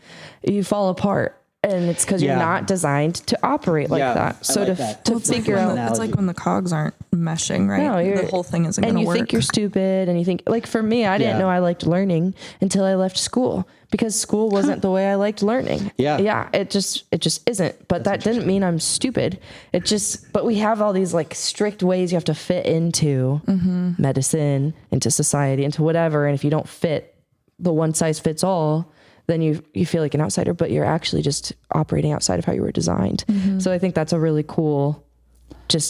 you fall apart. And it's because you're not designed to operate like that. So like that. to Well, it's like figure when out, it's like when the cogs aren't meshing, right? No, the whole thing isn't going and to you work. think you're stupid, and you think like for me, I didn't Yeah. know I liked learning until I left school because school wasn't the way I liked learning. Yeah. It just isn't. But that didn't mean I'm stupid. But we have all these like strict ways you have to fit into medicine, into society, into whatever. And if you don't fit the one size fits all, then you feel like an outsider, but you're actually just operating outside of how you were designed. So I think that's a really cool,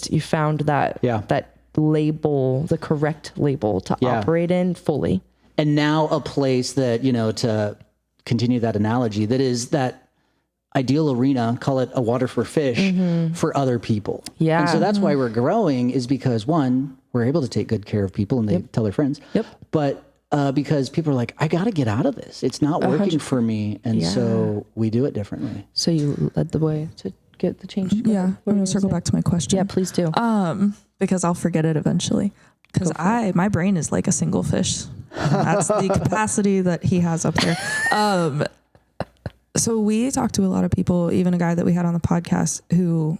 you found that, that label, the correct label to operate in fully. And now a place that, to continue that analogy, that is that ideal arena, call it a water for fish for other people. Yeah. And so that's why we're growing, is because one, we're able to take good care of people and they tell their friends. Yep. But because people are like, I got to get out of this. It's not working for me. And so we do it differently. So you led the way to get the change. Yeah. I'm going to circle back to my question. Yeah, please do. Because I'll forget it eventually. Because my brain is like a single fish. That's the capacity that he has up there. So we talked to a lot of people, even a guy that we had on the podcast who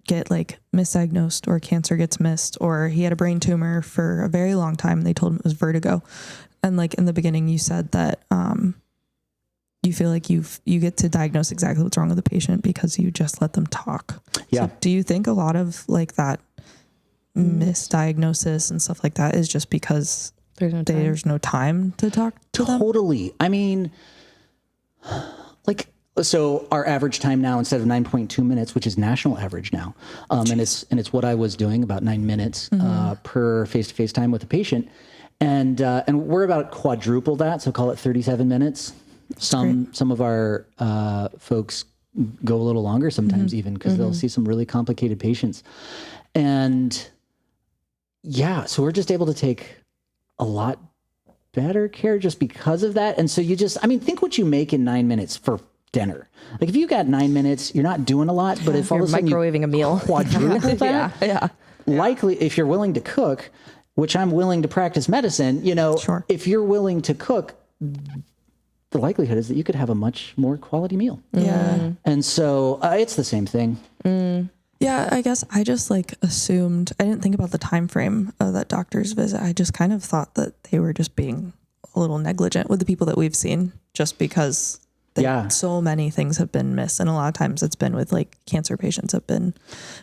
get like misdiagnosed, or cancer gets missed, or he had a brain tumor for a very long time and they told him it was vertigo. And like in the beginning you said that you feel like you get to diagnose exactly what's wrong with the patient because you just let them talk. Yeah. So do you think a lot of like that misdiagnosis and stuff like that is just because there's no time to talk to them? Totally. I mean, like, so our average time now, instead of 9.2 minutes, which is national average now, and it's what I was doing, about 9 minutes per face-to-face time with a patient, and we're about quadruple that, so call it 37 minutes. Some of our folks go a little longer sometimes, even because they'll see some really complicated patients, and so we're just able to take a lot better care just because of that. And so think what you make in 9 minutes for dinner. Like if you got 9 minutes, you're not doing a lot, but if all of a sudden microwaving a meal, quadruple that, likely if you're willing to cook, which I'm willing to practice medicine, if you're willing to cook, the likelihood is that you could have a much more quality meal. Yeah. And so it's the same thing. Yeah, I guess I just like assumed, I didn't think about the time frame of that doctor's visit. I just kind of thought that they were just being a little negligent with the people that we've seen, just because so many things have been missed. And a lot of times it's been with like cancer patients have been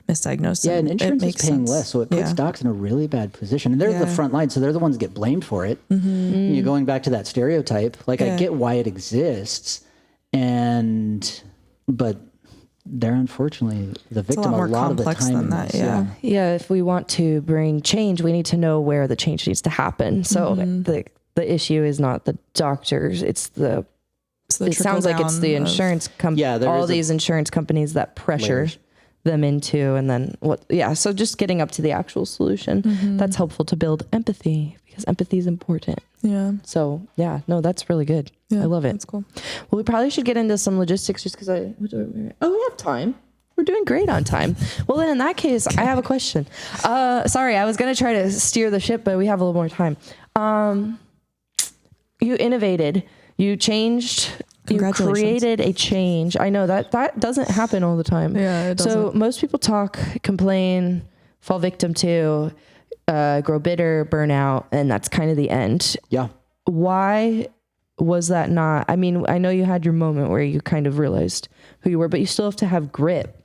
misdiagnosed. Yeah, and insurance is paying sense. less, so it puts docs in a really bad position. And they're the front line, so they're the ones that get blamed for it. You're going back to that stereotype. Like I get why it exists, but they're unfortunately the victim a lot of the time. Than that, Yeah, if we want to bring change, we need to know where the change needs to happen. So the issue is not the doctors, it's it sounds like it's the insurance company, all these insurance companies that pressure them into, and then so just getting up to the actual solution, that's helpful to build empathy, because empathy is important. Yeah. So that's really good. I love it. That's cool. Well, we probably should get into some logistics just because we have time. We're doing great on time. Well, then in that case, I have a question. Sorry, I was going to try to steer the ship, but we have a little more time. You innovated, you changed, you created a change. I know that doesn't happen all the time. Yeah, it doesn't. So most people complain, fall victim to, grow bitter, burn out, and that's kind of the end. Yeah. Why was that not, I mean, I know you had your moment where you kind of realized who you were, but you still have to have grit.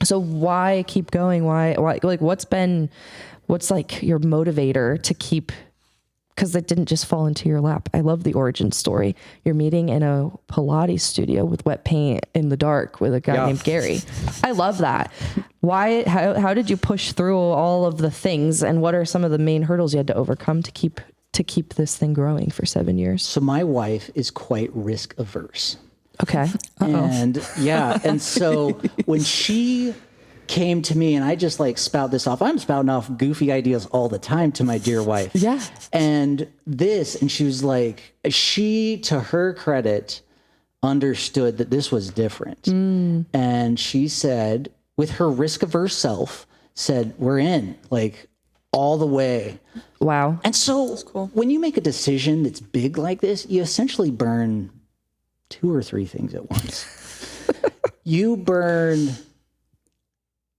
So why keep going? Why like what's like your motivator to keep, because it didn't just fall into your lap. I love the origin story. You're meeting in a Pilates studio with wet paint in the dark with a guy named Gary. I love that. Why, how did you push through all of the things, and what are some of the main hurdles you had to overcome to keep this thing growing for 7 years? So my wife is quite risk averse. Okay. And and so when she came to me, and I just like spout this off, I'm spouting off goofy ideas all the time to my dear wife. Yeah. And she was like, she, to her credit, understood that this was different. And she said, with her risk averse self, said, we're in, like, all the way. Wow. And so when you make a decision that's big like this, you essentially burn 2 or 3 things at once. You burn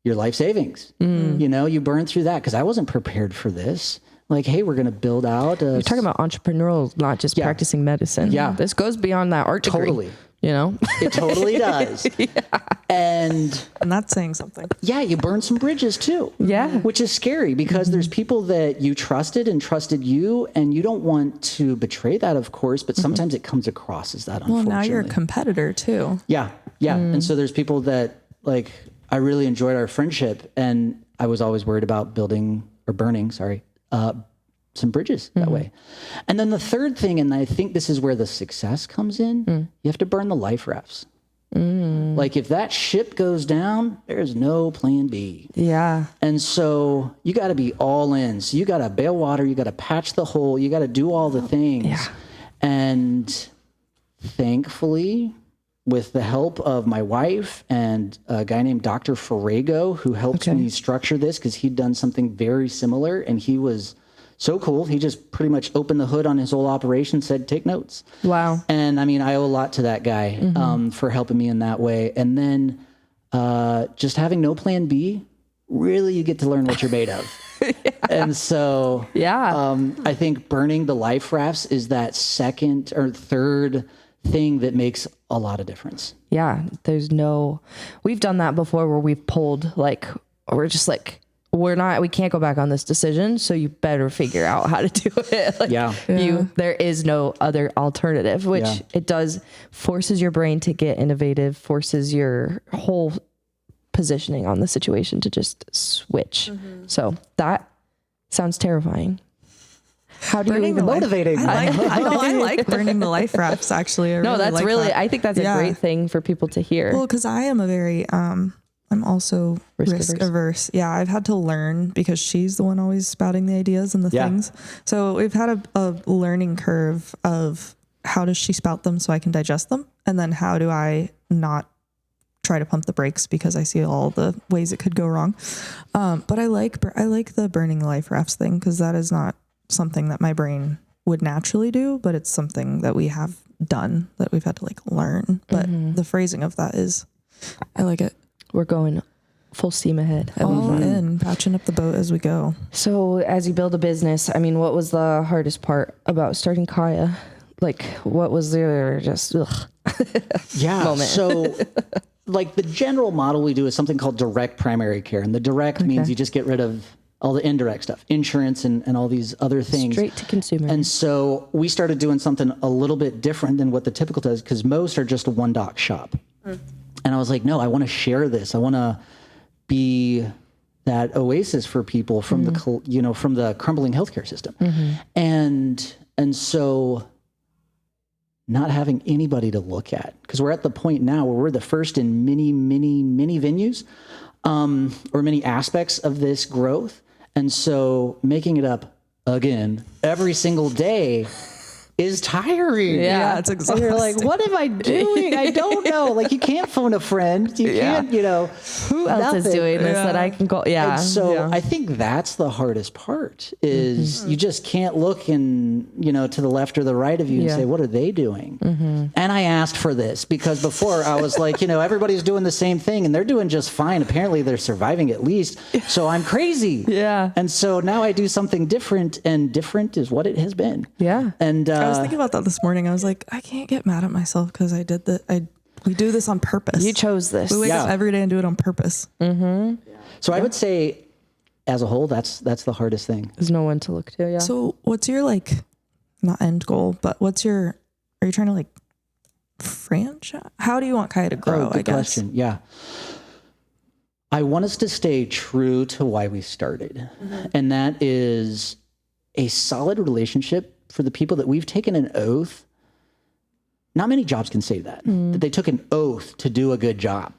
your life savings. You burn through that, because I wasn't prepared for this. Like, hey, we're going to build out. You're talking about entrepreneurial, not just practicing medicine. Yeah. This goes beyond that art degree. Totally. It totally does. And that's saying something. Yeah, you burn some bridges too. Yeah. Which is scary, because there's people that you trusted and trusted you, and you don't want to betray that, of course, but sometimes it comes across as that, unfortunately. Well, now you're a competitor too. Yeah. And so there's people that, like, I really enjoyed our friendship, and I was always worried about burning some bridges that way. And then the third thing, and I think this is where the success comes in, you have to burn the life rafts. Like, if that ship goes down, there's no plan B. Yeah. And so you got to be all in. So you got to bail water, you got to patch the hole, you got to do all the things. Yeah. And thankfully, with the help of my wife and a guy named Dr. Ferrago, who helped me structure this, because he'd done something very similar, and he was so cool. He just pretty much opened the hood on his whole operation, said, take notes. Wow. And I mean, I owe a lot to that guy for helping me in that way. And then just having no plan B, really, you get to learn what you're made of. And so I think burning the life rafts is that second or third thing that makes a lot of difference. Yeah. We've done that before, where we've pulled, like, we're just like, we can't go back on this decision, so you better figure out how to do it. Like, there is no other alternative, which it does forces your brain to get innovative, forces your whole positioning on the situation to just switch. So that sounds terrifying. How do you even motivating? I like burning the life rafts, actually. I think that's a great thing for people to hear. Well, because I am a very I'm also risk averse. Yeah, I've had to learn, because she's the one always spouting the ideas and the things. So we've had a learning curve of how does she spout them so I can digest them, and then how do I not try to pump the brakes because I see all the ways it could go wrong. But I like the burning life rafts thing, because that is not something that my brain would naturally do, but it's something that we have done, that we've had to like learn. But the phrasing of that is, I like it. We're going full steam ahead. All in, patching up the boat as we go. So as you build a business, I mean, what was the hardest part about starting Kaya? Like, what was there just moment? So like the general model we do is something called direct primary care. And the direct means you just get rid of all the indirect stuff, insurance and all these other things. Straight to consumer. And so we started doing something a little bit different than what the typical does, because most are just a one doc shop. And I was like, no, I want to share this. I want to be that oasis for people from the, from the crumbling healthcare system. And so not having anybody to look at, because we're at the point now where we're the first in many venues, or many aspects of this growth. And so making it up again every single day is tiring. Yeah, it's exhausting. And you're like, what am I doing? I don't know. Like, you can't phone a friend. You can't, who else is doing this that I can call? Yeah. And so I think that's the hardest part is you just can't look to the left or the right of you and say, what are they doing? And I asked for this because before I was like, everybody's doing the same thing and they're doing just fine. Apparently they're surviving at least. So I'm crazy. Yeah. And so now I do something different, and different is what it has been. Yeah. And I was thinking about that this morning. I was like, I can't get mad at myself because I did we do this on purpose. You chose this. We wake up every day and do it on purpose. So I would say, as a whole, that's the hardest thing. There's no one to look to. Yeah. So what's your not end goal, but are you trying to franchise? How do you want Kaya to grow? Good I guess. question. Yeah. I want us to stay true to why we started. And that is a solid relationship for the people that we've taken an oath. Not many jobs can say that they took an oath to do a good job.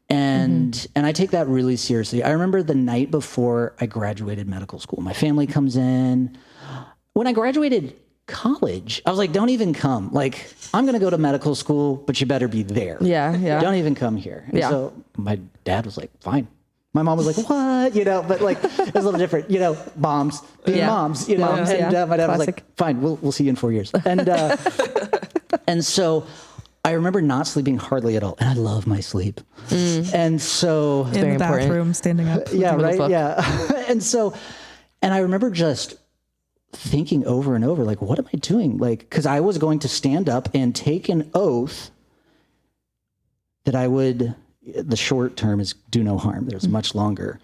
And I take that really seriously. I remember the night before I graduated medical school, my family comes in. When I graduated college, I was like, don't even come. I'm going to go to medical school, but you better be there. Yeah. Yeah. Don't even come here. And Yeah. so my dad was like, fine. My mom was like, what? But it was a little different, moms being moms, Moms, and yeah. my dad was Classic. like, fine, we'll see you in 4 years. And, and so I remember not sleeping hardly at all. And I love my sleep. And so In very the important. bathroom, standing up. yeah, Give it a right. fuck. Yeah. And I remember just thinking over and over, what am I doing? Because I was going to stand up and take an oath that I would, the short term is do no harm. There's a much longer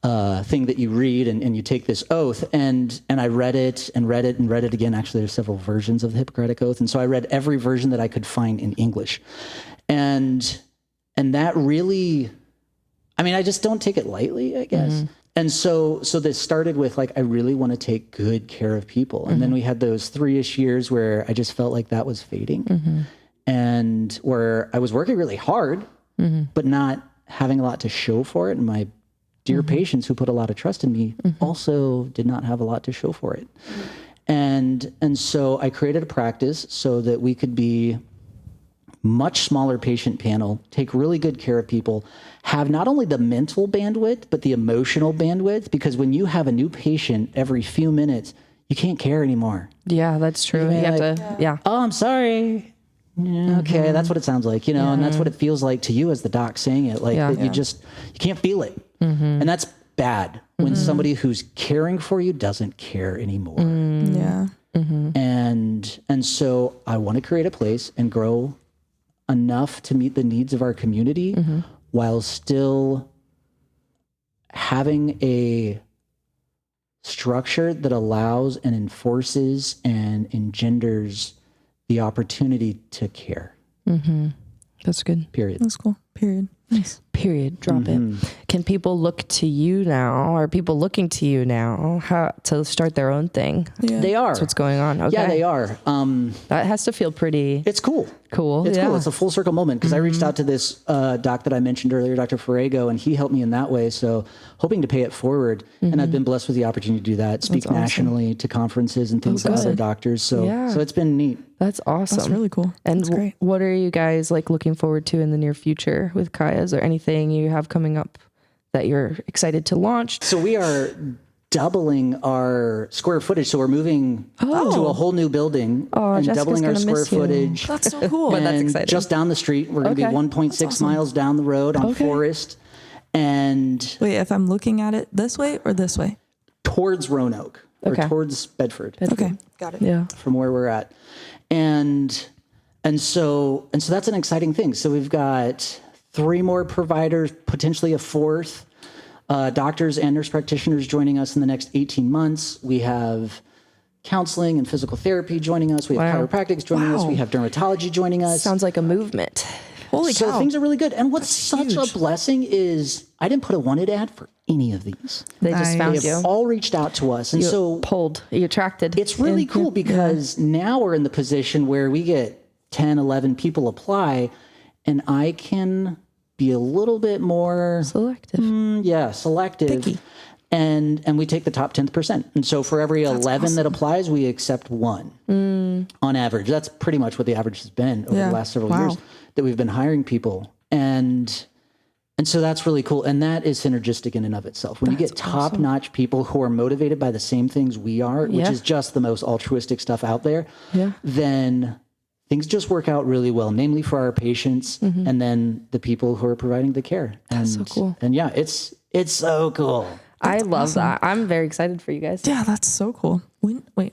thing that you read and you take this oath. And I read it and read it and read it again. Actually, there's several versions of the Hippocratic Oath. And so I read every version that I could find in English. And that really, I just don't take it lightly, I guess. And so this started with I really want to take good care of people. And then we had those 3-ish years where I just felt like that was fading and where I was working really hard, but not having a lot to show for it. And my dear patients who put a lot of trust in me also did not have a lot to show for it. And so I created a practice so that we could be much smaller patient panel, take really good care of people, have not only the mental bandwidth, but the emotional bandwidth, because when you have a new patient every few minutes, you can't care anymore. Yeah, that's true. You have to, yeah. Oh, I'm sorry. Yeah, okay, that's what it sounds like, and that's what it feels like to you as the doc saying it, that you can't feel it. And that's bad when somebody who's caring for you doesn't care anymore. Yeah. And so I want to create a place and grow enough to meet the needs of our community while still having a structure that allows and enforces and engenders the opportunity to care. That's good. Period. That's cool. Period. Nice. Period. Drop it. Can people look to you now? Are people looking to you now to start their own thing? Yeah. They are. That's what's going on. Okay. Yeah, they are. That has to feel pretty It's cool. cool. It's yeah. cool. It's a full circle moment because I reached out to this doc that I mentioned earlier, Dr. Farrago, and he helped me in that way. So hoping to pay it forward. And I've been blessed with the opportunity to do that, speak nationally to conferences and things with other doctors. So it's been neat. That's awesome. That's really cool. And That's great. what are you guys looking forward to in the near future with Kaya? Is there anything you have coming up that you're excited to launch? So we are doubling our square footage. So we're moving to a whole new building and Jessica's doubling our gonna square miss you. footage. That's so cool. But that's And exciting. just down the street, we're going to be Okay. 1.6 miles down the road on Forest and Wait, if I'm looking at it this way or this way? towards Roanoke or Okay. towards Bedford. Okay. Got it. Yeah. From where we're at. And so that's an exciting thing. So we've got 3 more providers, potentially a 4th, doctors and nurse practitioners joining us in the next 18 months. We have counseling and physical therapy joining us. We have Wow. chiropractics joining us. We have dermatology joining us. Sounds like a movement. Holy So cow. things are really good. And what's such a blessing is I didn't put a wanted ad for any of these. They just Nice. found They you. have all reached out to us. And You so pulled. You attracted. it's really And- cool because now we're in the position where we get 10, 11 people apply, and I can be a little bit more selective. selective. Picky. And we take the top 10%. And so for every 11 that applies, we accept 1 on average. That's pretty much what the average has been over Yeah. the last several Wow. years that we've been hiring people. And so that's really cool. And that is synergistic in and of itself. When you get top-notch people who are motivated by the same things we are, which Yeah. is just the most altruistic stuff out there, Yeah. then things just work out really well, namely for our patients and then the people who are providing the care. And, so cool. And yeah, it's so cool. I love that. I'm very excited for you guys. Yeah, that's so cool. Wait.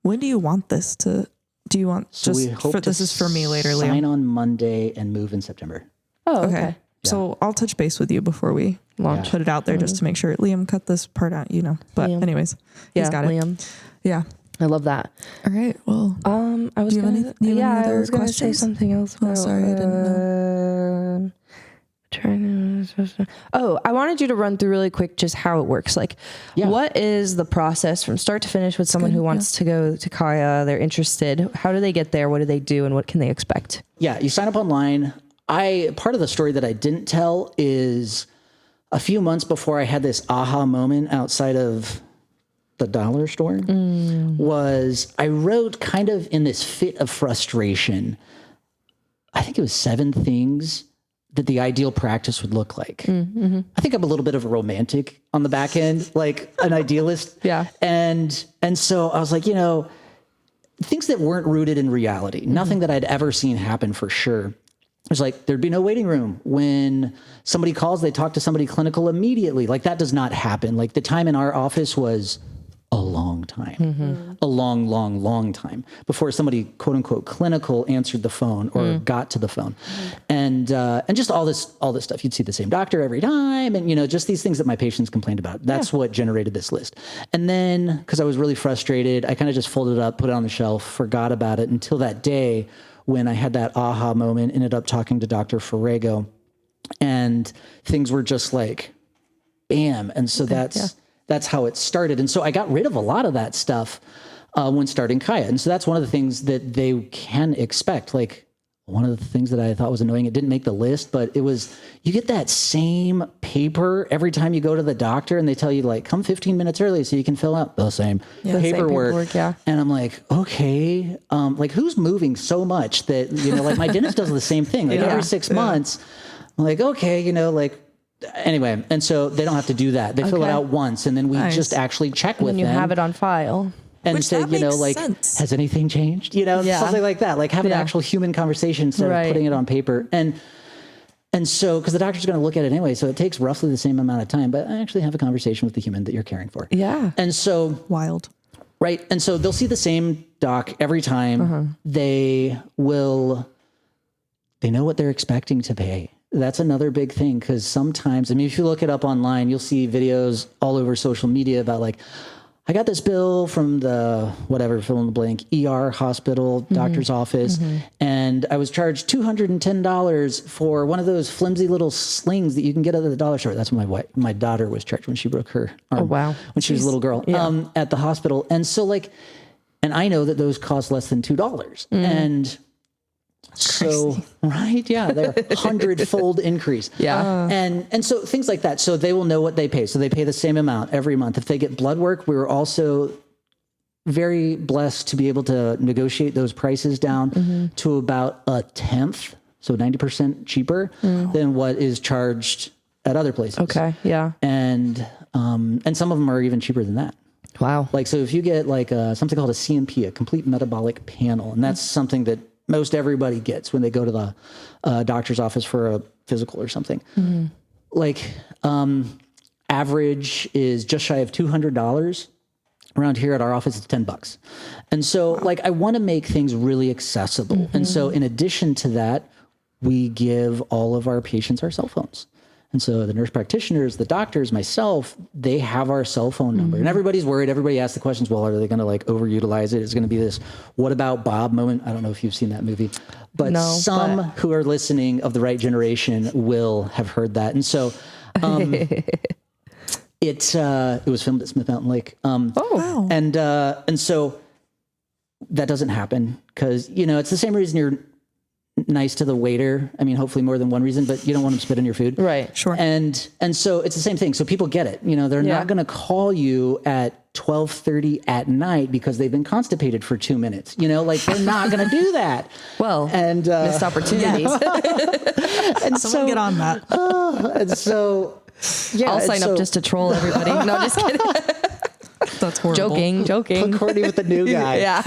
When do you want this to? Do you want So we just hope for to this is for me later, sign Liam? on Monday and move in September. Oh, Okay. okay. So I'll touch base with you before we Launch. put it out there just to make sure. Liam, cut this part out, But Liam. anyways, Yeah, he's got it. Liam. Yeah. I love that. All right. Well, I was Do you have gonna, any- do you have any I other was gonna say questions? something else. Oh, sorry, I didn't know. I wanted you to run through really quick just how it works. Like, Yeah. what is the process from start to finish with someone who wants to go to Kaya? They're interested. How do they get there? What do they do? And what can they expect? Yeah, you sign up online. Part of the story that I didn't tell is a few months before I had this aha moment outside of the dollar store was I wrote kind of in this fit of frustration. I think it was 7 things that the ideal practice would look like. I think I'm a little bit of a romantic on the back end, like an idealist. Yeah. And so I was like, things that weren't rooted in reality, nothing that I'd ever seen happen for sure. It was like, there'd be no waiting room. When somebody calls, they talk to somebody clinical immediately. Like that does not happen. Like the time in our office was a long time, a long, long, long time before somebody quote unquote clinical answered the phone or got to the phone. And just all this stuff. You'd see the same doctor every time. And, just these things that my patients complained about. That's what generated this list. And then, cause I was really frustrated, I kind of just folded it up, put it on the shelf, forgot about it until that day when I had that aha moment, ended up talking to Dr. Ferrego, and things were just like, bam. And so that's how it started. And so I got rid of a lot of that stuff when starting Kaya. And so that's one of the things that they can expect. Like one of the things that I thought was annoying, it didn't make the list, but it was, you get that same paper every time you go to the doctor and they tell you like, come 15 minutes early so you can fill out the same paperwork. Yeah. And I'm like, okay, like who's moving so much that, like my dentist does the same thing. Like every 6 months, I'm like, okay, anyway. And so they don't have to do that. They fill it out once and then we just actually check with And you them. have it on file. And Which say, that makes like, sense. has anything changed? Something like that. Like have an actual human conversation instead of putting it on paper. And so, because the doctor's going to look at it anyway, so it takes roughly the same amount of time, but I actually have a conversation with the human that you're caring for. Yeah. And so, wild. right. And so they'll see the same doc every time. They know what they're expecting to pay. That's another big thing. Cause sometimes, if you look it up online, you'll see videos all over social media about like, I got this bill from the whatever, fill in the blank, ER, hospital, doctor's office, and I was charged $210 for one of those flimsy little slings that you can get at the dollar store. That's what my daughter was charged when she broke her arm. Oh, wow. When she was a little girl at the hospital. And so and I know that those cost less than $2. And so, right. Yeah. They're 100-fold increase. Yeah. And so things like that. So they will know what they pay. So they pay the same amount every month. If they get blood work, we were also very blessed to be able to negotiate those prices down to about 1/10. So 90% cheaper than what is charged at other places. Okay. Yeah. And some of them are even cheaper than that. Wow. Like, so if you get like something called a CMP, a complete metabolic panel, and that's something that most everybody gets when they go to the doctor's office for a physical or something. Like average is just shy of $200. Around here at our office, it's $10. And so like, I want to make things really accessible. And so in addition to that, we give all of our patients our cell phones. And so the nurse practitioners, the doctors, myself, they have our cell phone number. And everybody's worried. Everybody asks the questions, well, are they going to like overutilize it? It's going to be this what about Bob moment. I don't know if you've seen that movie. But who are listening of the right generation will have heard that. And so it was filmed at Smith Mountain Lake. Wow. And so that doesn't happen because, it's the same reason you're nice to the waiter. I mean, hopefully more than one reason, but you don't want them to spit in your food. Right. Sure. And so it's the same thing. So people get it. They're not going to call you at 12:30 at night because they've been constipated for 2 minutes. Like they're not going to do that. Well, and missed opportunities. and Someone get on that. And so, yeah, I'll sign up just to troll everybody. No, just kidding. That's horrible. Joking. put Courtney with the new guy. Yeah.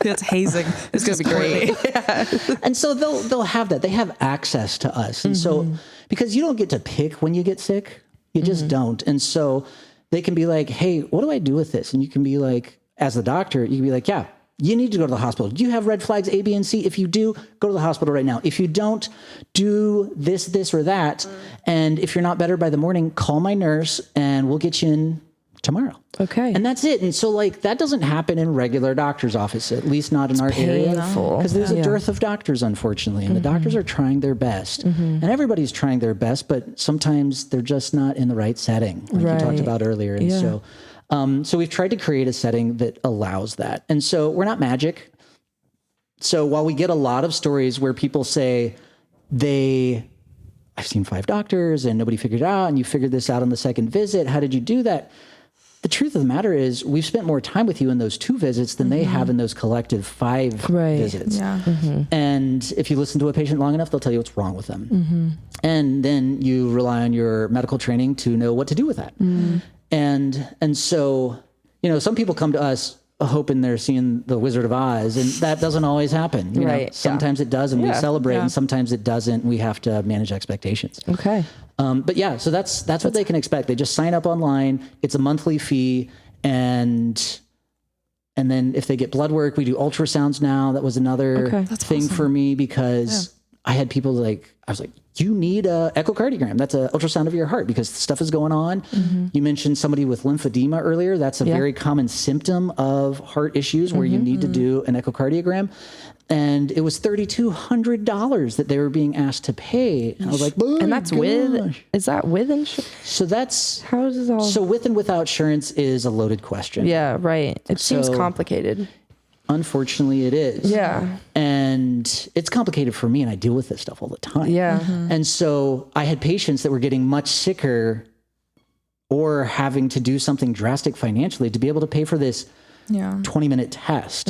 That's hazing. It's gonna be great. And so they'll have that. They have access to us. And so, because you don't get to pick when you get sick, you just don't. And so they can be like, hey, what do I do with this? And you can be like, as the doctor, you can be like, yeah, you need to go to the hospital. Do you have red flags A, B, and C? If you do, go to the hospital right now. If you don't, do this, or that. And if you're not better by the morning, call my nurse and we'll get you in tomorrow. Okay. And that's it. And so like that doesn't happen in regular doctor's office, at least not in our area. painful. Because there's a dearth of doctors, unfortunately. And the doctors are trying their best. And everybody's trying their best, but sometimes they're just not in the right setting, like you talked Right. about earlier. And so we've tried to create a setting that allows that. And so we're not magic. So while we get a lot of stories where people say I've seen 5 doctors and nobody figured it out, and you figured this out on the second visit, how did you do that? The truth of the matter is we've spent more time with you in those 2 visits than they have in those collective 5 visits. Yeah. And if you listen to a patient long enough, they'll tell you what's wrong with them. And then you rely on your medical training to know what to do with that. And so, you know, some people come to us hoping they're seeing the Wizard of Oz, and that doesn't always happen. You know, Right, yeah. sometimes it does, and we celebrate, Yeah. and sometimes it doesn't. We have to manage expectations. Okay. But yeah, so that's what they can expect. They just sign up online. It's a monthly fee, and then if they get blood work, we do ultrasounds now. That was another Okay. thing for me because I had people like, I was like, you need a echocardiogram. That's an ultrasound of your heart because stuff is going on. You mentioned somebody with lymphedema earlier. That's a very common symptom of heart issues where you need to do an echocardiogram. And it was $3,200 that they were being asked to pay. And I was like, oh And that's my with, gosh. is that with insurance? So that's, How does it all? so with and without insurance is a loaded question. Yeah, right. It seems So- complicated. Unfortunately, it is. Yeah. And it's complicated for me, and I deal with this stuff all the time. Yeah. And so I had patients that were getting much sicker or having to do something drastic financially to be able to pay for this 20-minute test.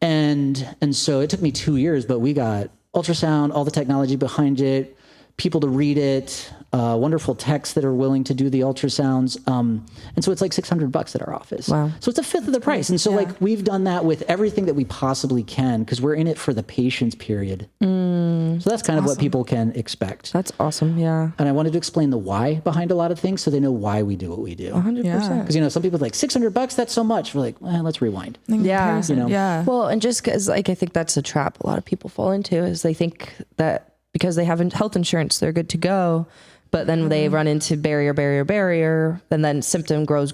And so it took me 2 years, but we got ultrasound, all the technology behind it, people to read it, wonderful techs that are willing to do the ultrasounds. And so it's like $600 at our office. Wow. So it's a fifth of the price. And so like we've done that with everything that we possibly can because we're in it for the patient's period. So that's kind of what people can expect. That's awesome. Yeah. And I wanted to explain the why behind a lot of things so they know why we do what we do. 100%. Because, you know, some people are like, $600, that's so much. We're like, well, let's rewind. Yeah. You know. Yeah. Well, and just because, like, I think that's a trap a lot of people fall into is they think that because they have health insurance, they're good to go. But then they run into barrier, and then symptom grows.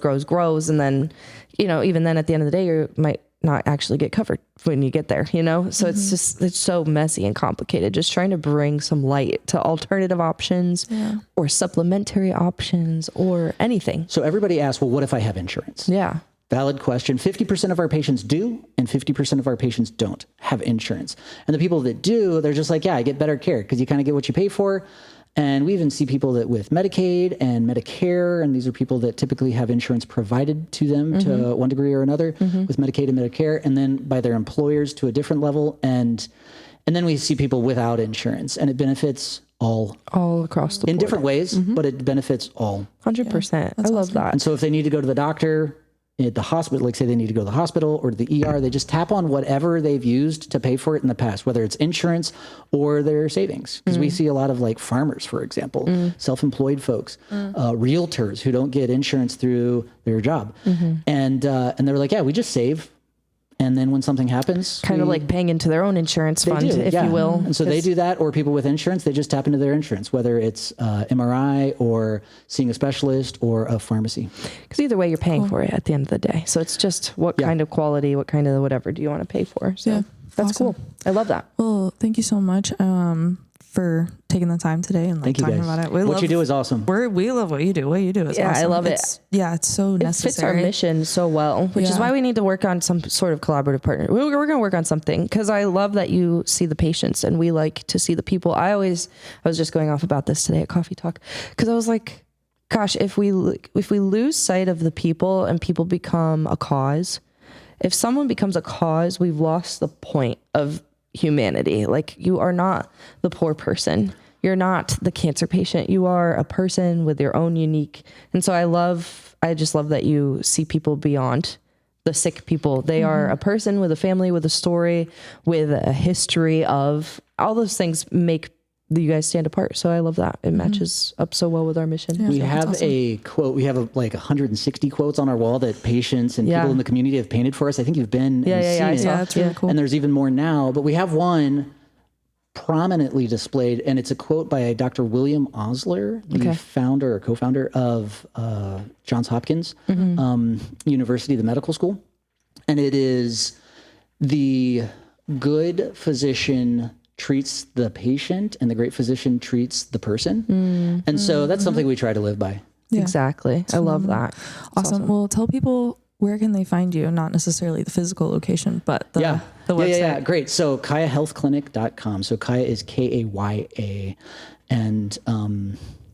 And then, you know, even then at the end of the day, you might not actually get covered when you get there, you know? So it's just, it's so messy and complicated. Just trying to bring some light to alternative options or supplementary options or anything. So everybody asks, well, what if I have insurance? Yeah. Valid question. 50% of our patients do, and 50% of our patients don't have insurance. And the people that do, they're just like, yeah, I get better care because you kind of get what you pay for. And we even see people that with Medicaid and Medicare, and these are people that typically have insurance provided to them to one degree or another with Medicaid and Medicare, and then by their employers to a different level. And then we see people without insurance, and it benefits all across the board. in different ways, but it benefits all. 100%. I love that. And so if they need to go to the doctor at the hospital, like say they need to go to the hospital or to the ER, they just tap on whatever they've used to pay for it in the past, whether it's insurance or their savings. Because we see a lot of like farmers, for example, self-employed folks, realtors who don't get insurance through their job. And they're like, yeah, we just save. And then when something happens, Kind of like paying into their own insurance fund, if you will. And so they do that, or people with insurance, they just tap into their insurance, whether it's MRI or seeing a specialist or a pharmacy. Because either way, you're paying for it at the end of the day. So it's just what kind of quality, what kind of whatever do you want to pay for. So that's awesome. cool. I love that. Well, thank you so much for taking the time today and like Thank you talking guys. about it. What you do is awesome. We love what you do. What you do is Yeah, awesome. I love it. It's so It fits our necessary. mission so well, which is Yeah. why we need to work on some sort of collaborative partner. We're going to work on something because I love that you see the patients and we like to see the people. I was just going off about this today at Coffee Talk because I was like, gosh, if we lose sight of the people and people become a cause, if someone becomes a cause, we've lost the point of humanity. Like you are not the poor person. You're not the cancer patient. You are a person with your own unique. And so I just love that you see people beyond the sick people. They are a person with a family, with a story, with a history of all those things make you guys stand apart. So I love that. It matches up so well with our mission. We that's have awesome. a quote. We have like 160 quotes on our wall that patients and Yeah. people in the community have painted for us. I think you've been Yeah, and yeah, yeah, seen I it. saw. Yeah, it's really Yeah. cool. And there's even more now, but we have one prominently displayed, and it's a quote by Dr. William Osler, the Okay. founder or co-founder of Johns Hopkins Mm-hmm. University, the medical school. And it is, the good physician treats the patient and the great physician treats the person. And so that's something we try to live by. Yeah. Exactly. I love that. Awesome. Well, tell people, where can they find you? Not necessarily the physical location, but the website. Yeah. Great. So KayaHealthClinic.com. So Kaya is Kaya. And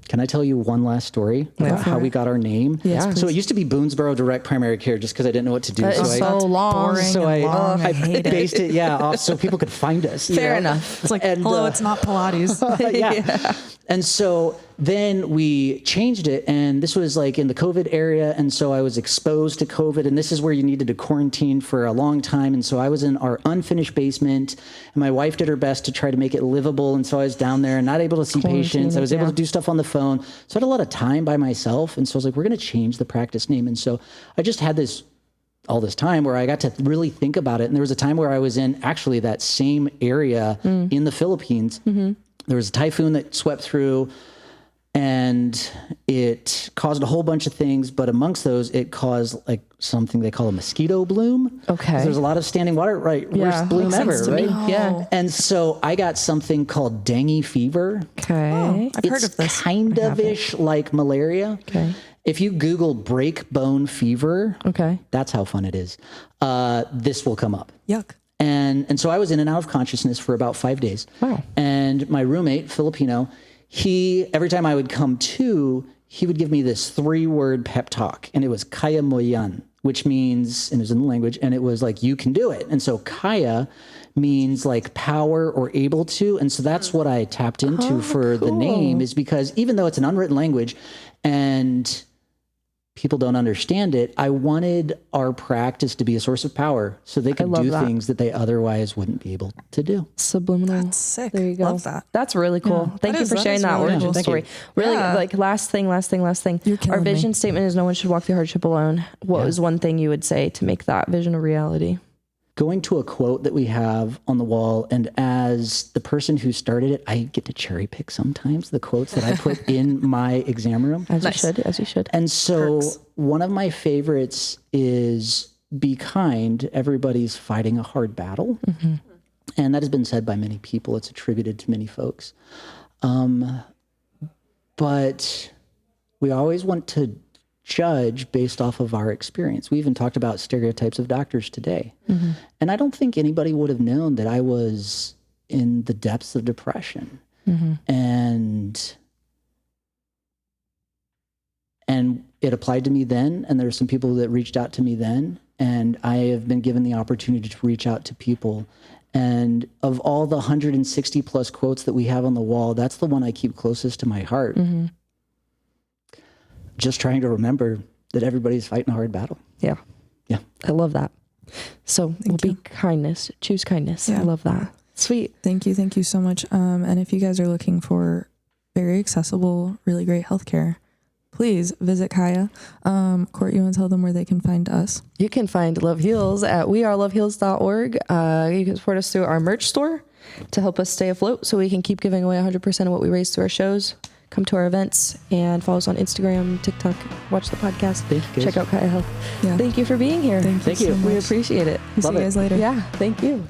can I tell you one last story about how we got our name? Yes, So it used to be Boonesboro Direct Primary Care, just because I didn't know what to do. That so is I, so long. Boring so and I, long. I hate it. based it, off so people could find us. you Fair know? enough. It's like, And, hello, it's not Pilates. yeah. And so then we changed it, and this was like in the COVID area. And so I was exposed to COVID, and this is where you needed to quarantine for a long time. And so I was in our unfinished basement, and my wife did her best to try to make it livable. And so I was down there and not able to see patients. I was able to do stuff on the phone. So I had a lot of time by myself. And so I was like, we're going to change the practice name. And so I just had all this time where I got to really think about it. And there was a time where I was in actually that same area in the Philippines. There was a typhoon that swept through, and it caused a whole bunch of things, but amongst those, it caused like something they call a mosquito bloom. Okay. 'Cause there's a lot of standing water, right? Worst bloom makes ever, sense to right? me. Yeah. And so I got something called dengue fever. Okay. I've heard of this. It's kind of ish like malaria. Okay. If you Google break bone fever, Okay. that's how fun it is. This will come up. Yuck. And so I was in and out of consciousness for about 5 days. Wow. And my roommate, Filipino, every time I would come to, he would give me this 3-word pep talk, and it was Kaya mo yan, which means, and it was in the language, and it was like, you can do it. And so Kaya means like power or able to. And so that's what I tapped into for the name, is because even though it's an unwritten language and people don't understand it, I wanted our practice to be a source of power so they could love do that. things that they otherwise wouldn't be able to do. Subliminal. That's sick. There you go. Love that. That's really cool. Thank you for that sharing is that really origin cool. Thank story. you. Really, Yeah. like last thing. You're killing Our vision me. statement is no one should walk through hardship alone. What was one thing you would say to make that vision a reality? Going to a quote that we have on the wall, and as the person who started it, I get to cherry pick sometimes the quotes that I put in my exam room. As you should. And so one of my favorites is, be kind, everybody's fighting a hard battle. And that has been said by many people. It's attributed to many folks. But we always want to judge based off of our experience. We even talked about stereotypes of doctors today. And I don't think anybody would have known that I was in the depths of depression. And it applied to me then, and there are some people that reached out to me then, and I have been given the opportunity to reach out to people. And of all the 160 plus quotes that we have on the wall, that's the one I keep closest to my heart. Just trying to remember that everybody's fighting a hard battle. Yeah. Yeah. I love that. So we'll be kindness. Choose kindness. I love that. Sweet. Thank you. Thank you so much. And if you guys are looking for very accessible, really great healthcare, please visit Kaya. Court, you want to tell them where they can find us? You can find Love Heals at weareloveheals.org. You can support us through our merch store to help us stay afloat so we can keep giving away 100% of what we raise through our shows. Come to our events and follow us on Instagram, TikTok, watch the podcast. Thank you, guys. Check out Kaya Health. Yeah. Thank you for being here. Thank you. Thank you. so We much. appreciate it. See you guys later. Yeah, thank you.